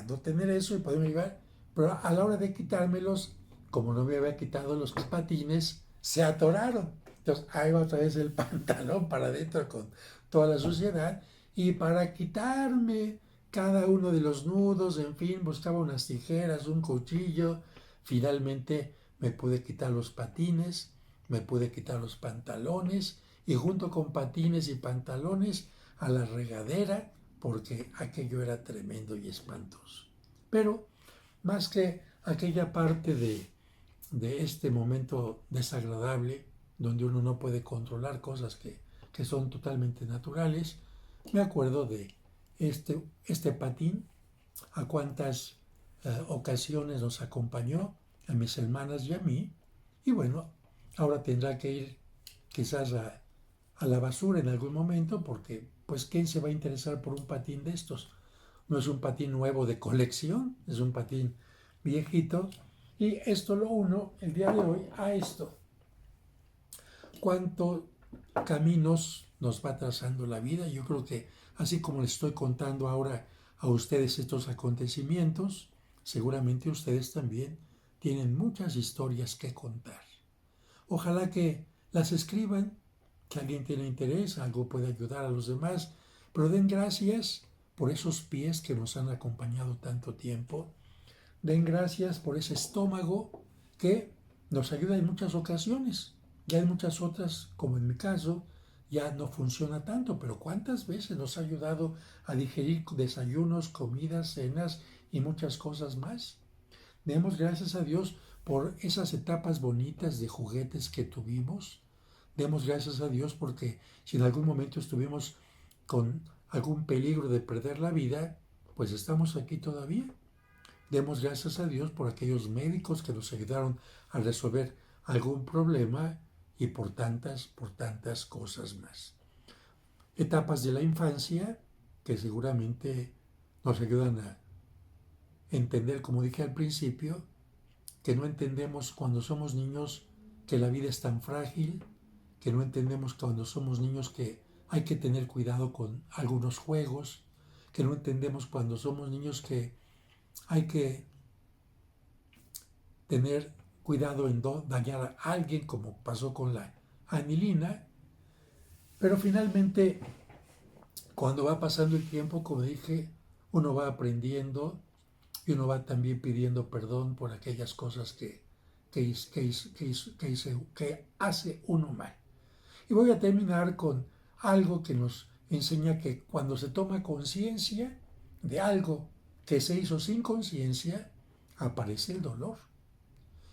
no tener eso y poderme llevar, pero a la hora de quitármelos, como no me había quitado los patines, se atoraron. Entonces ahí va otra vez el pantalón para adentro con toda la suciedad y para quitarme cada uno de los nudos, en fin, buscaba unas tijeras, un cuchillo. Finalmente me pude quitar los patines, me pude quitar los pantalones y junto con patines y pantalones a la regadera porque aquello era tremendo y espantoso. Pero más que aquella parte de este momento desagradable donde uno no puede controlar cosas que son totalmente naturales, me acuerdo de este patín, a cuántas ocasiones nos acompañó, a mis hermanas y a mí, y bueno, ahora tendrá que ir quizás a la basura en algún momento porque pues ¿quién se va a interesar por un patín de estos? No es un patín nuevo de colección, es un patín viejito y esto lo uno el día de hoy a esto. ¿Cuántos caminos nos va trazando la vida? Yo creo que así como les estoy contando ahora a ustedes estos acontecimientos, seguramente ustedes también tienen muchas historias que contar. Ojalá que las escriban, que alguien tiene interés, algo puede ayudar a los demás, pero den gracias por esos pies que nos han acompañado tanto tiempo. Den gracias por ese estómago que nos ayuda en muchas ocasiones. Ya hay muchas otras, como en mi caso, ya no funciona tanto, pero ¿cuántas veces nos ha ayudado a digerir desayunos, comidas, cenas y muchas cosas más? Demos gracias a Dios por esas etapas bonitas de juguetes que tuvimos. Demos gracias a Dios porque si en algún momento estuvimos con algún peligro de perder la vida, pues estamos aquí todavía. Demos gracias a Dios por aquellos médicos que nos ayudaron a resolver algún problema y por tantas cosas más. Etapas de la infancia que seguramente nos ayudan a entender, como dije al principio, que no entendemos cuando somos niños que la vida es tan frágil, que no entendemos cuando somos niños que hay que tener cuidado con algunos juegos, que no entendemos cuando somos niños que hay que tener cuidado en no dañar a alguien, como pasó con la anilina. Pero finalmente, cuando va pasando el tiempo, como dije, uno va aprendiendo y uno va también pidiendo perdón por aquellas cosas que hace uno mal. Y voy a terminar con algo que nos enseña que cuando se toma conciencia de algo que se hizo sin conciencia, aparece el dolor.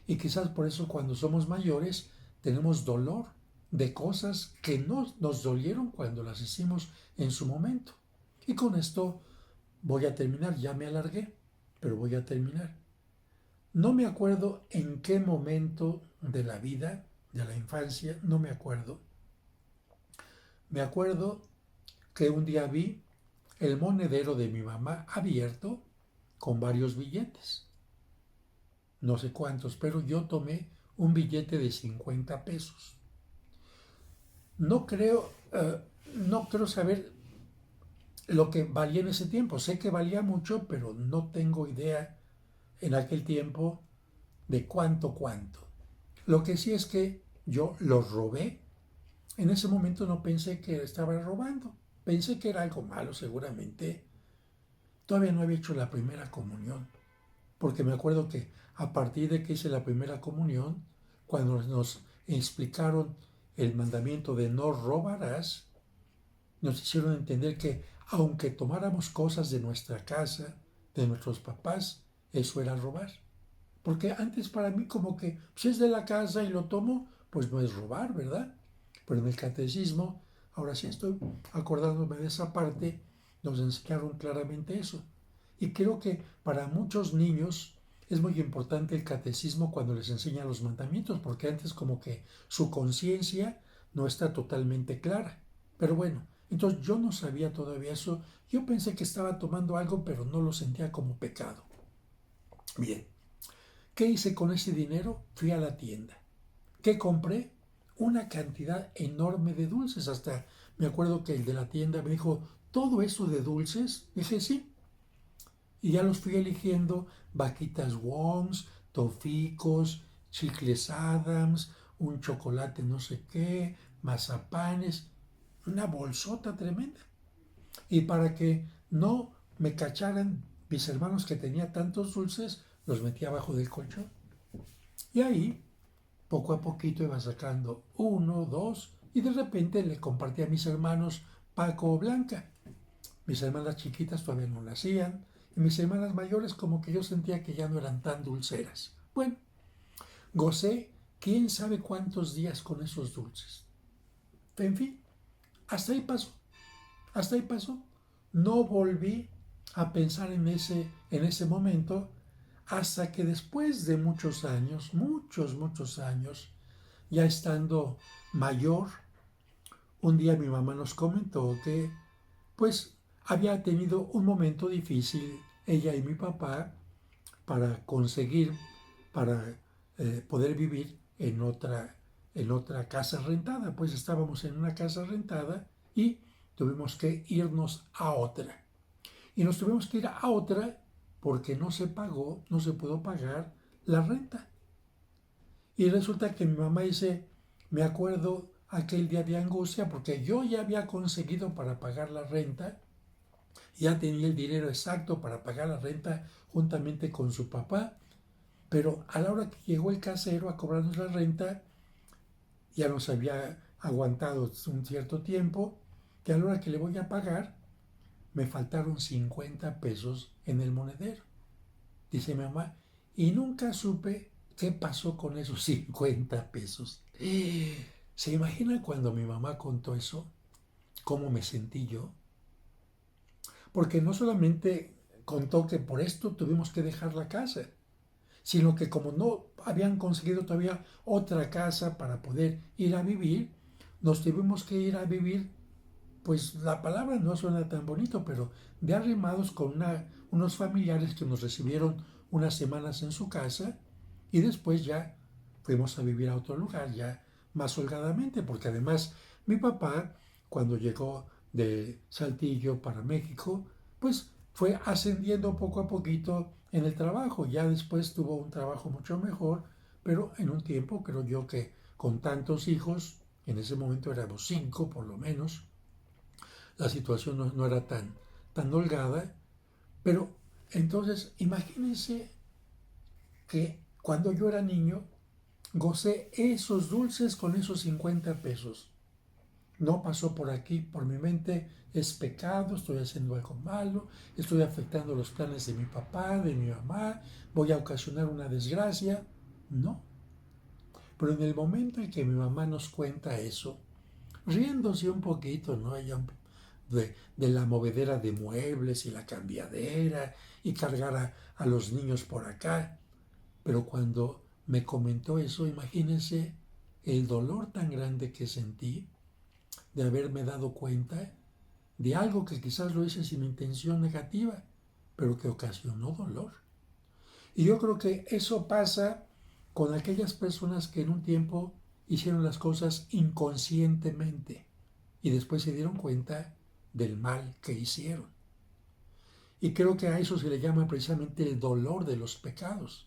Y quizás por eso cuando somos mayores tenemos dolor de cosas que no nos dolieron cuando las hicimos en su momento. Y con esto voy a terminar, ya me alargué, pero voy a terminar. No me acuerdo en qué momento de la vida, de la infancia, no me acuerdo. Me acuerdo que un día vi el monedero de mi mamá abierto con varios billetes. No sé cuántos, pero yo tomé un billete de 50 pesos. No creo saber lo que valía en ese tiempo. Sé que valía mucho, pero no tengo idea en aquel tiempo de cuánto. Lo que sí es que yo los robé. En ese momento no pensé que estaba robando. Pensé que era algo malo, seguramente. Todavía no había hecho la primera comunión, porque me acuerdo que a partir de que hice la primera comunión, cuando nos explicaron el mandamiento de no robarás, nos hicieron entender que aunque tomáramos cosas de nuestra casa, de nuestros papás, eso era robar. Porque antes para mí como que si es de la casa y lo tomo, pues no es robar, ¿verdad? Pero en el catecismo, ahora sí estoy acordándome de esa parte, nos enseñaron claramente eso. Y creo que para muchos niños es muy importante el catecismo cuando les enseña los mandamientos, porque antes como que su conciencia no está totalmente clara. Pero bueno, entonces yo no sabía todavía eso. Yo pensé que estaba tomando algo, pero no lo sentía como pecado. Bien, ¿qué hice con ese dinero? Fui a la tienda. ¿Qué compré? Una cantidad enorme de dulces. Hasta me acuerdo que el de la tienda me dijo, ¿todo eso de dulces? Dije, sí. Y ya los fui eligiendo, vaquitas Woms, toficos, chicles Adams, un chocolate no sé qué, mazapanes, una bolsota tremenda. Y para que no me cacharan mis hermanos que tenía tantos dulces, los metí abajo del colchón. Y ahí, poco a poquito iba sacando 1, 2, y de repente le compartí a mis hermanos Paco o Blanca. Mis hermanas chiquitas todavía no nacían, y mis hermanas mayores como que yo sentía que ya no eran tan dulceras. Bueno, gocé quién sabe cuántos días con esos dulces. En fin, hasta ahí pasó. No volví a pensar en ese momento hasta que después de muchos años, ya estando mayor, un día mi mamá nos comentó que pues había tenido un momento difícil ella y mi papá para poder vivir en otra casa rentada. Pues estábamos en una casa rentada y tuvimos que irnos a otra. Y nos tuvimos que ir a otra porque no se pudo pagar la renta. Y resulta que mi mamá dice, me acuerdo aquel día de angustia porque yo ya había conseguido para pagar la renta, ya tenía el dinero exacto para pagar la renta juntamente con su papá, pero a la hora que llegó el casero a cobrarnos la renta, ya nos había aguantado un cierto tiempo, que a la hora que le voy a pagar, me faltaron 50 pesos en el monedero. Dice mi mamá, y nunca supe qué pasó con esos 50 pesos. ¿Se imagina cuando mi mamá contó eso? ¿Cómo me sentí yo? Porque no solamente contó que por esto tuvimos que dejar la casa, sino que como no habían conseguido todavía otra casa para poder ir a vivir, nos tuvimos que ir a vivir, pues la palabra no suena tan bonito, pero de arrimados con unos familiares que nos recibieron unas semanas en su casa y después ya fuimos a vivir a otro lugar, ya más holgadamente, porque además mi papá, cuando llegó de Saltillo para México, pues fue ascendiendo poco a poquito en el trabajo. Ya después tuvo un trabajo mucho mejor, pero en un tiempo creo yo que con tantos hijos, en ese momento éramos 5 por lo menos, la situación no era tan holgada, pero entonces imagínense que cuando yo era niño gocé esos dulces con esos 50 pesos. No pasó por aquí, por mi mente, es pecado, estoy haciendo algo malo, estoy afectando los planes de mi papá, de mi mamá, voy a ocasionar una desgracia. No. Pero en el momento en que mi mamá nos cuenta eso, riéndose un poquito, ¿no? Ella de la movedera de muebles y la cambiadera y cargar a los niños por acá. Pero cuando me comentó eso, imagínense el dolor tan grande que sentí de haberme dado cuenta de algo que quizás lo hice sin intención negativa, pero que ocasionó dolor. Y yo creo que eso pasa con aquellas personas que en un tiempo hicieron las cosas inconscientemente y después se dieron cuenta del mal que hicieron. Y creo que a eso se le llama precisamente el dolor de los pecados.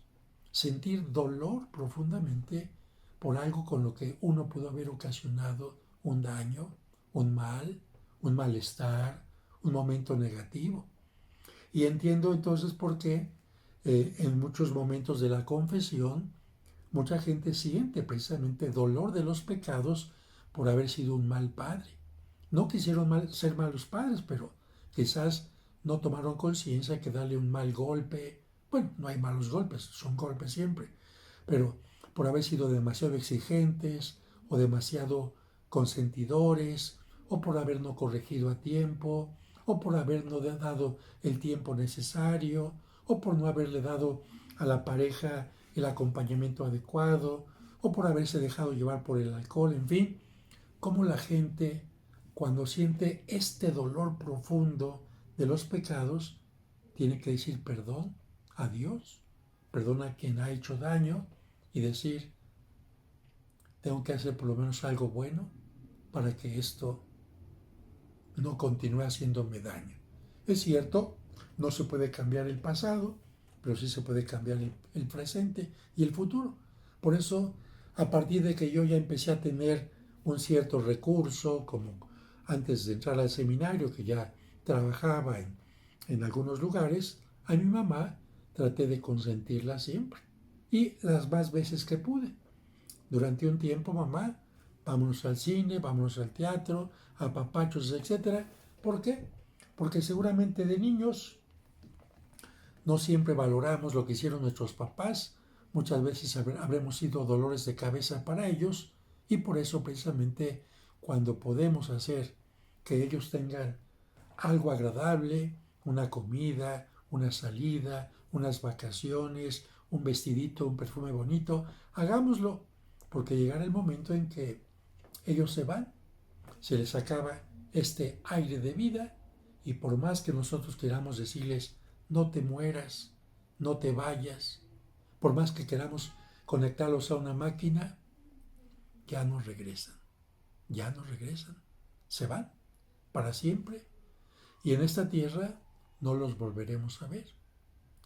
Sentir dolor profundamente por algo con lo que uno pudo haber ocasionado un daño, un mal, un malestar, un momento negativo. Y entiendo entonces por qué en muchos momentos de la confesión mucha gente siente precisamente dolor de los pecados por haber sido un mal padre. No quisieron ser malos padres, pero quizás no tomaron conciencia que darle un mal golpe, bueno, no hay malos golpes, son golpes siempre, pero por haber sido demasiado exigentes o demasiado consentidores, o por haber no corregido a tiempo, o por haber no dado el tiempo necesario, o por no haberle dado a la pareja el acompañamiento adecuado, o por haberse dejado llevar por el alcohol, en fin, cómo la gente, cuando siente este dolor profundo de los pecados, tiene que decir perdón a Dios, perdón a quien ha hecho daño y decir, tengo que hacer por lo menos algo bueno para que esto no continúe haciéndome daño. Es cierto, no se puede cambiar el pasado, pero sí se puede cambiar el presente y el futuro. Por eso, a partir de que yo ya empecé a tener un cierto recurso, como antes de entrar al seminario, que ya trabajaba en algunos lugares, a mi mamá traté de consentirla siempre y las más veces que pude. Durante un tiempo, mamá, vámonos al cine, vámonos al teatro, a papachos, etc. ¿Por qué? Porque seguramente de niños no siempre valoramos lo que hicieron nuestros papás, muchas veces habremos sido dolores de cabeza para ellos y por eso precisamente cuando podemos hacer que ellos tengan algo agradable, una comida, una salida, unas vacaciones, un vestidito, un perfume bonito, hagámoslo, porque llegará el momento en que ellos se van, se les acaba este aire de vida y por más que nosotros queramos decirles no te mueras, no te vayas, por más que queramos conectarlos a una máquina, ya no regresan, se van para siempre y en esta tierra no los volveremos a ver.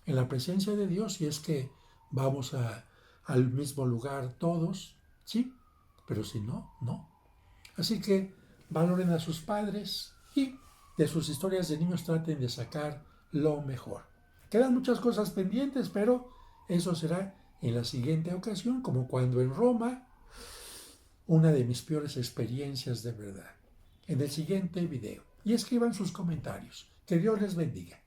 En la presencia de Dios, si es que vamos al mismo lugar todos, sí, pero si no, no. Así que valoren a sus padres y de sus historias de niños traten de sacar lo mejor. Quedan muchas cosas pendientes, pero eso será en la siguiente ocasión, como cuando en Roma, una de mis peores experiencias de verdad. En el siguiente video. Y escriban sus comentarios. Que Dios les bendiga.